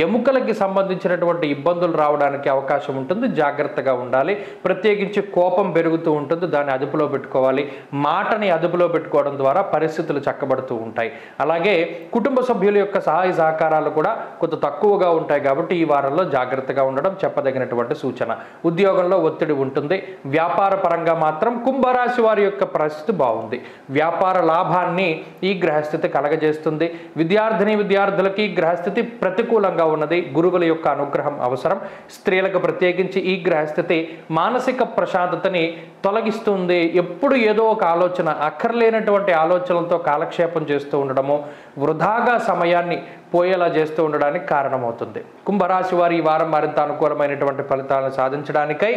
ఎముకలకి సంబంధించినటువంటి ఇబ్బందులు రావడానికి అవకాశం ఉంటుంది. జాగ్రత్తగా ఉండాలి. ప్రత్యేకించి కోపం పెరుగుతూ ఉంటుంది, దాన్ని అదుపులో పెట్టుకోవాలి. మాటని అదుపులో పెట్టుకోవడం ద్వారా పరిస్థితులు చక్కబడుతూ ఉంటాయి. అలాగే కుటుంబ సభ్యుల యొక్క సహాయ సహకారాలు కూడా కొంత తక్కువగా ఉంటాయి. కాబట్టి ఈ వారంలో జాగ్రత్తగా ఉండడం చెప్పదగినటువంటి సూచన. ఉద్యోగంలో ఒత్తిడి ఉంటుంది. వ్యాపార పరంగా మాత్రం కుంభరాశి వారి యొక్క పరిస్థితి బాగుంది. వ్యాపార లాభాన్ని ఈ గ్రహస్థితి కలగజేస్తుంది. విద్యార్థులకి గ్రహస్థితి ప్రతికూలంగా ఉన్నది. గురువుల యొక్క అనుగ్రహం అవసరం. స్త్రీలకు ప్రత్యేకించి ఈ గ్రహస్థితి మానసిక ప్రశాంతతని తొలగిస్తుంది. ఎప్పుడు ఏదో ఒక ఆలోచన, అక్కర్లేనటువంటి ఆలోచనలతో కాలక్షేపం చేస్తూ ఉండడము, వృధాగా సమయాన్ని పోయేలా చేస్తూ ఉండడానికి కారణమవుతుంది. కుంభరాశి వారి ఈ వారం మరింత అనుకూలమైనటువంటి ఫలితాలను సాధించడానికై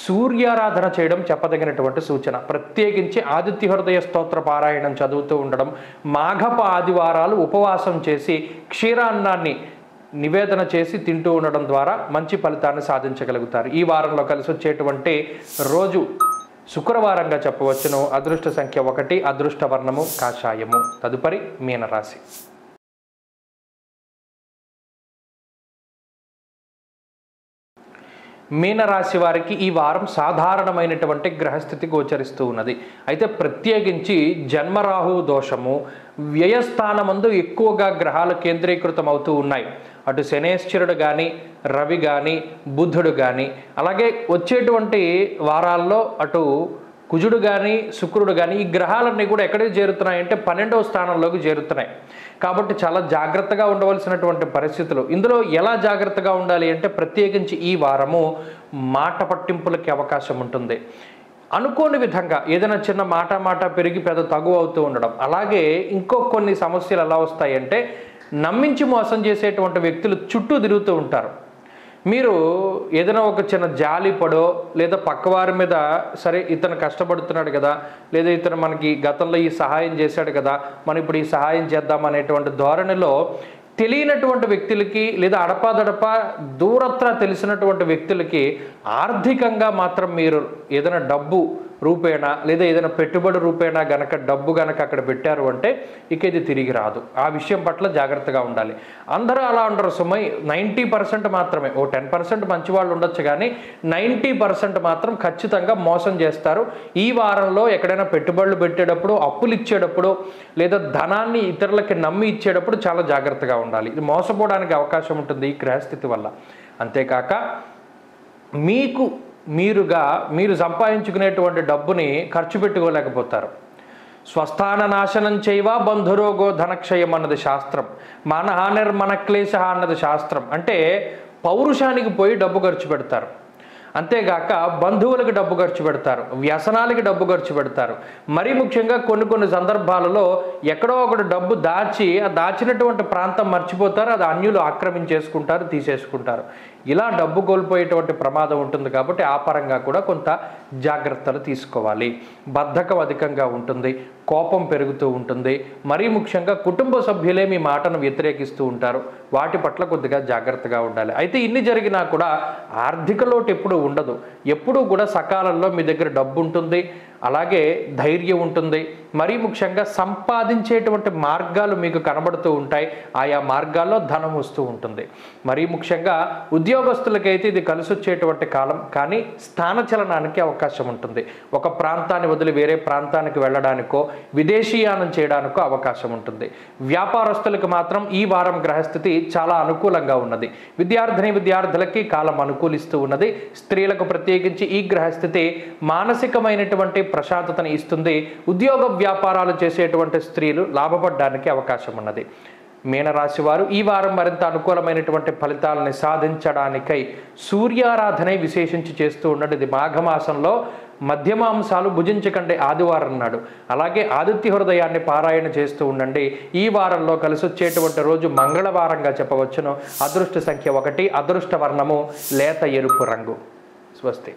సూర్యారాధన చేయడం చెప్పదగినటువంటి సూచన. ప్రత్యేకించి ఆదిత్య హృదయ స్తోత్ర పారాయణం చదువుతూ ఉండడం, మాఘప ఆదివారాలు ఉపవాసం చేసి క్షీరాన్నాన్ని నివేదన చేసి తింటూ ఉండడం ద్వారా మంచి ఫలితాన్ని సాధించగలుగుతారు. ఈ వారంలో కలిసి వచ్చేటువంటి రోజు శుక్రవారంగా చెప్పవచ్చును. అదృష్ట సంఖ్య 1, అదృష్ట వర్ణము కాషాయము. తదుపరి మీనరాశి. మీనరాశి వారికి ఈ వారం సాధారణమైనటువంటి గ్రహస్థితి గోచరిస్తూ ఉన్నది. అయితే ప్రత్యేకించి జన్మరాహు దోషము, వ్యయస్థానమందు ఎక్కువగా గ్రహాలు కేంద్రీకృతం అవుతూ ఉన్నాయి. అటు శనేశ్వరుడు కానీ, రవి కానీ, బుధుడు కానీ, అలాగే వచ్చేటువంటి వారాల్లో అటు కుజుడు కానీ, శుక్రుడు కానీ, ఈ గ్రహాలన్నీ కూడా ఎక్కడికి చేరుతున్నాయంటే 12వ స్థానంలోకి చేరుతున్నాయి. కాబట్టి చాలా జాగ్రత్తగా ఉండవలసినటువంటి పరిస్థితులు. ఇందులో ఎలా జాగ్రత్తగా ఉండాలి అంటే ప్రత్యేకించి ఈ వారము మాట పట్టింపులకి అవకాశం ఉంటుంది. అనుకోని విధంగా ఏదైనా చిన్న మాట పెరిగి పెద్ద తగువ అవుతూ ఉండడం. అలాగే ఇంకో కొన్ని సమస్యలు ఎలా వస్తాయంటే నమ్మించి మోసం చేసేటువంటి వ్యక్తులు చుట్టూ తిరుగుతూ ఉంటారు. మీరు ఏదైనా ఒక చిన్న జాలి పడో లేదా పక్కవారి మీద సరే ఇతను కష్టపడుతున్నాడు కదా, లేదా ఇతను మనకి గతంలో ఈ సహాయం చేశాడు కదా, మనం ఇప్పుడు ఈ సహాయం చేద్దాం అనేటువంటి ధోరణిలో తెలియనటువంటి వ్యక్తులకి లేదా అడపాదడపా దూరత్రా తెలిసినటువంటి వ్యక్తులకి ఆర్థికంగా మాత్రం మీరు ఏదైనా డబ్బు రూపేణా లేదా ఏదైనా పెట్టుబడి రూపేణా డబ్బు గనక అక్కడ పెట్టారు అంటే ఇక ఇది తిరిగి రాదు. ఆ విషయం పట్ల జాగ్రత్తగా ఉండాలి. అందరూ అలా ఉండరు సుమై. 90% మాత్రమే, ఓ 10% మంచి వాళ్ళు ఉండొచ్చు, కానీ 90% మాత్రం ఖచ్చితంగా మోసం చేస్తారు. ఈ వారంలో ఎక్కడైనా పెట్టుబడులు పెట్టేటప్పుడు, అప్పులు ఇచ్చేటప్పుడు లేదా ధనాన్ని ఇతరులకి నమ్మి ఇచ్చేటప్పుడు చాలా జాగ్రత్తగా ఉండాలి. ఇది మోసపోవడానికి అవకాశం ఉంటుంది ఈ గ్రహస్థితి వల్ల. అంతేకాక మీరు సంపాదించుకునేటువంటి డబ్బుని ఖర్చు పెట్టుకోలేకపోతారు. స్వస్థాన నాశనం చేయవ బంధురోగో ధనక్షయం అన్నది శాస్త్రం. మనహానిర్మనక్లేశ అన్నది శాస్త్రం. అంటే పౌరుషానికి పోయి డబ్బు ఖర్చు పెడతారు. అంతేగాక బంధువులకు డబ్బు ఖర్చు పెడతారు, వ్యసనాలకి డబ్బు ఖర్చు పెడతారు. మరీ ముఖ్యంగా కొన్ని సందర్భాలలో ఎక్కడో ఒకటి డబ్బు దాచి ఆ దాచినటువంటి ప్రాంతం మర్చిపోతారు, అది అన్యులు ఆక్రమించేసుకుంటారు, తీసేసుకుంటారు. ఇలా డబ్బు కోల్పోయేటువంటి ప్రమాదం ఉంటుంది. కాబట్టి ఆ పరంగా కూడా కొంత జాగ్రత్తలు తీసుకోవాలి. బద్ధకం అధికంగా ఉంటుంది, కోపం పెరుగుతూ ఉంటుంది. మరీ ముఖ్యంగా కుటుంబ సభ్యులే మీ మాటను వ్యతిరేకిస్తూ ఉంటారు. వాటి పట్ల కొద్దిగా జాగ్రత్తగా ఉండాలి. అయితే ఇన్ని జరిగినా కూడా ఆర్థిక లోటు ఎప్పుడు ఉండదు. ఎప్పుడూ కూడా సకాలంలో మీ దగ్గర డబ్బు ఉంటుంది, అలాగే ధైర్యం ఉంటుంది. మరీ ముఖ్యంగా సంపాదించేటువంటి మార్గాలు మీకు కనబడుతూ ఉంటాయి. ఆయా మార్గాల్లో ధనం వస్తూ ఉంటుంది. మరీ ముఖ్యంగా ఉద్యోగస్తులకైతే ఇది కలిసి వచ్చేటువంటి కాలం, కానీ స్థానచలనానికి అవకాశం ఉంటుంది. ఒక ప్రాంతాన్ని వదిలి వేరే ప్రాంతానికి వెళ్ళడానికో విదేశీయానం చేయడానికో అవకాశం ఉంటుంది. వ్యాపారస్తులకు మాత్రం ఈ వారం గ్రహస్థితి చాలా అనుకూలంగా ఉన్నది. విద్యార్థులకి కాలం అనుకూలిస్తూ ఉన్నది. స్త్రీలకు ప్రత్యేకించి ఈ గ్రహస్థితి మానసికమైనటువంటి ప్రశాంతతను ఇస్తుంది. ఉద్యోగ వ్యాపారాలు చేసేటువంటి స్త్రీలు లాభపడడానికి అవకాశం ఉన్నది. మీనరాశి వారు ఈ వారం మరింత అనుకూలమైనటువంటి ఫలితాలని సాధించడానికై సూర్యారాధన విశేషించి చేస్తూ ఉండండి. ఇది మాఘమాసంలో మధ్యమాంసాలు భుజించకండి ఆదివారం నాడు. అలాగే ఆదిత్య హృదయాన్ని పారాయణ చేస్తూ ఉండండి. ఈ వారంలో కలిసి వచ్చేటువంటి రోజు మంగళవారంగా చెప్పవచ్చును. అదృష్ట సంఖ్య 1, అదృష్ట వర్ణము లేత ఎరుపు రంగు. స్వస్తి.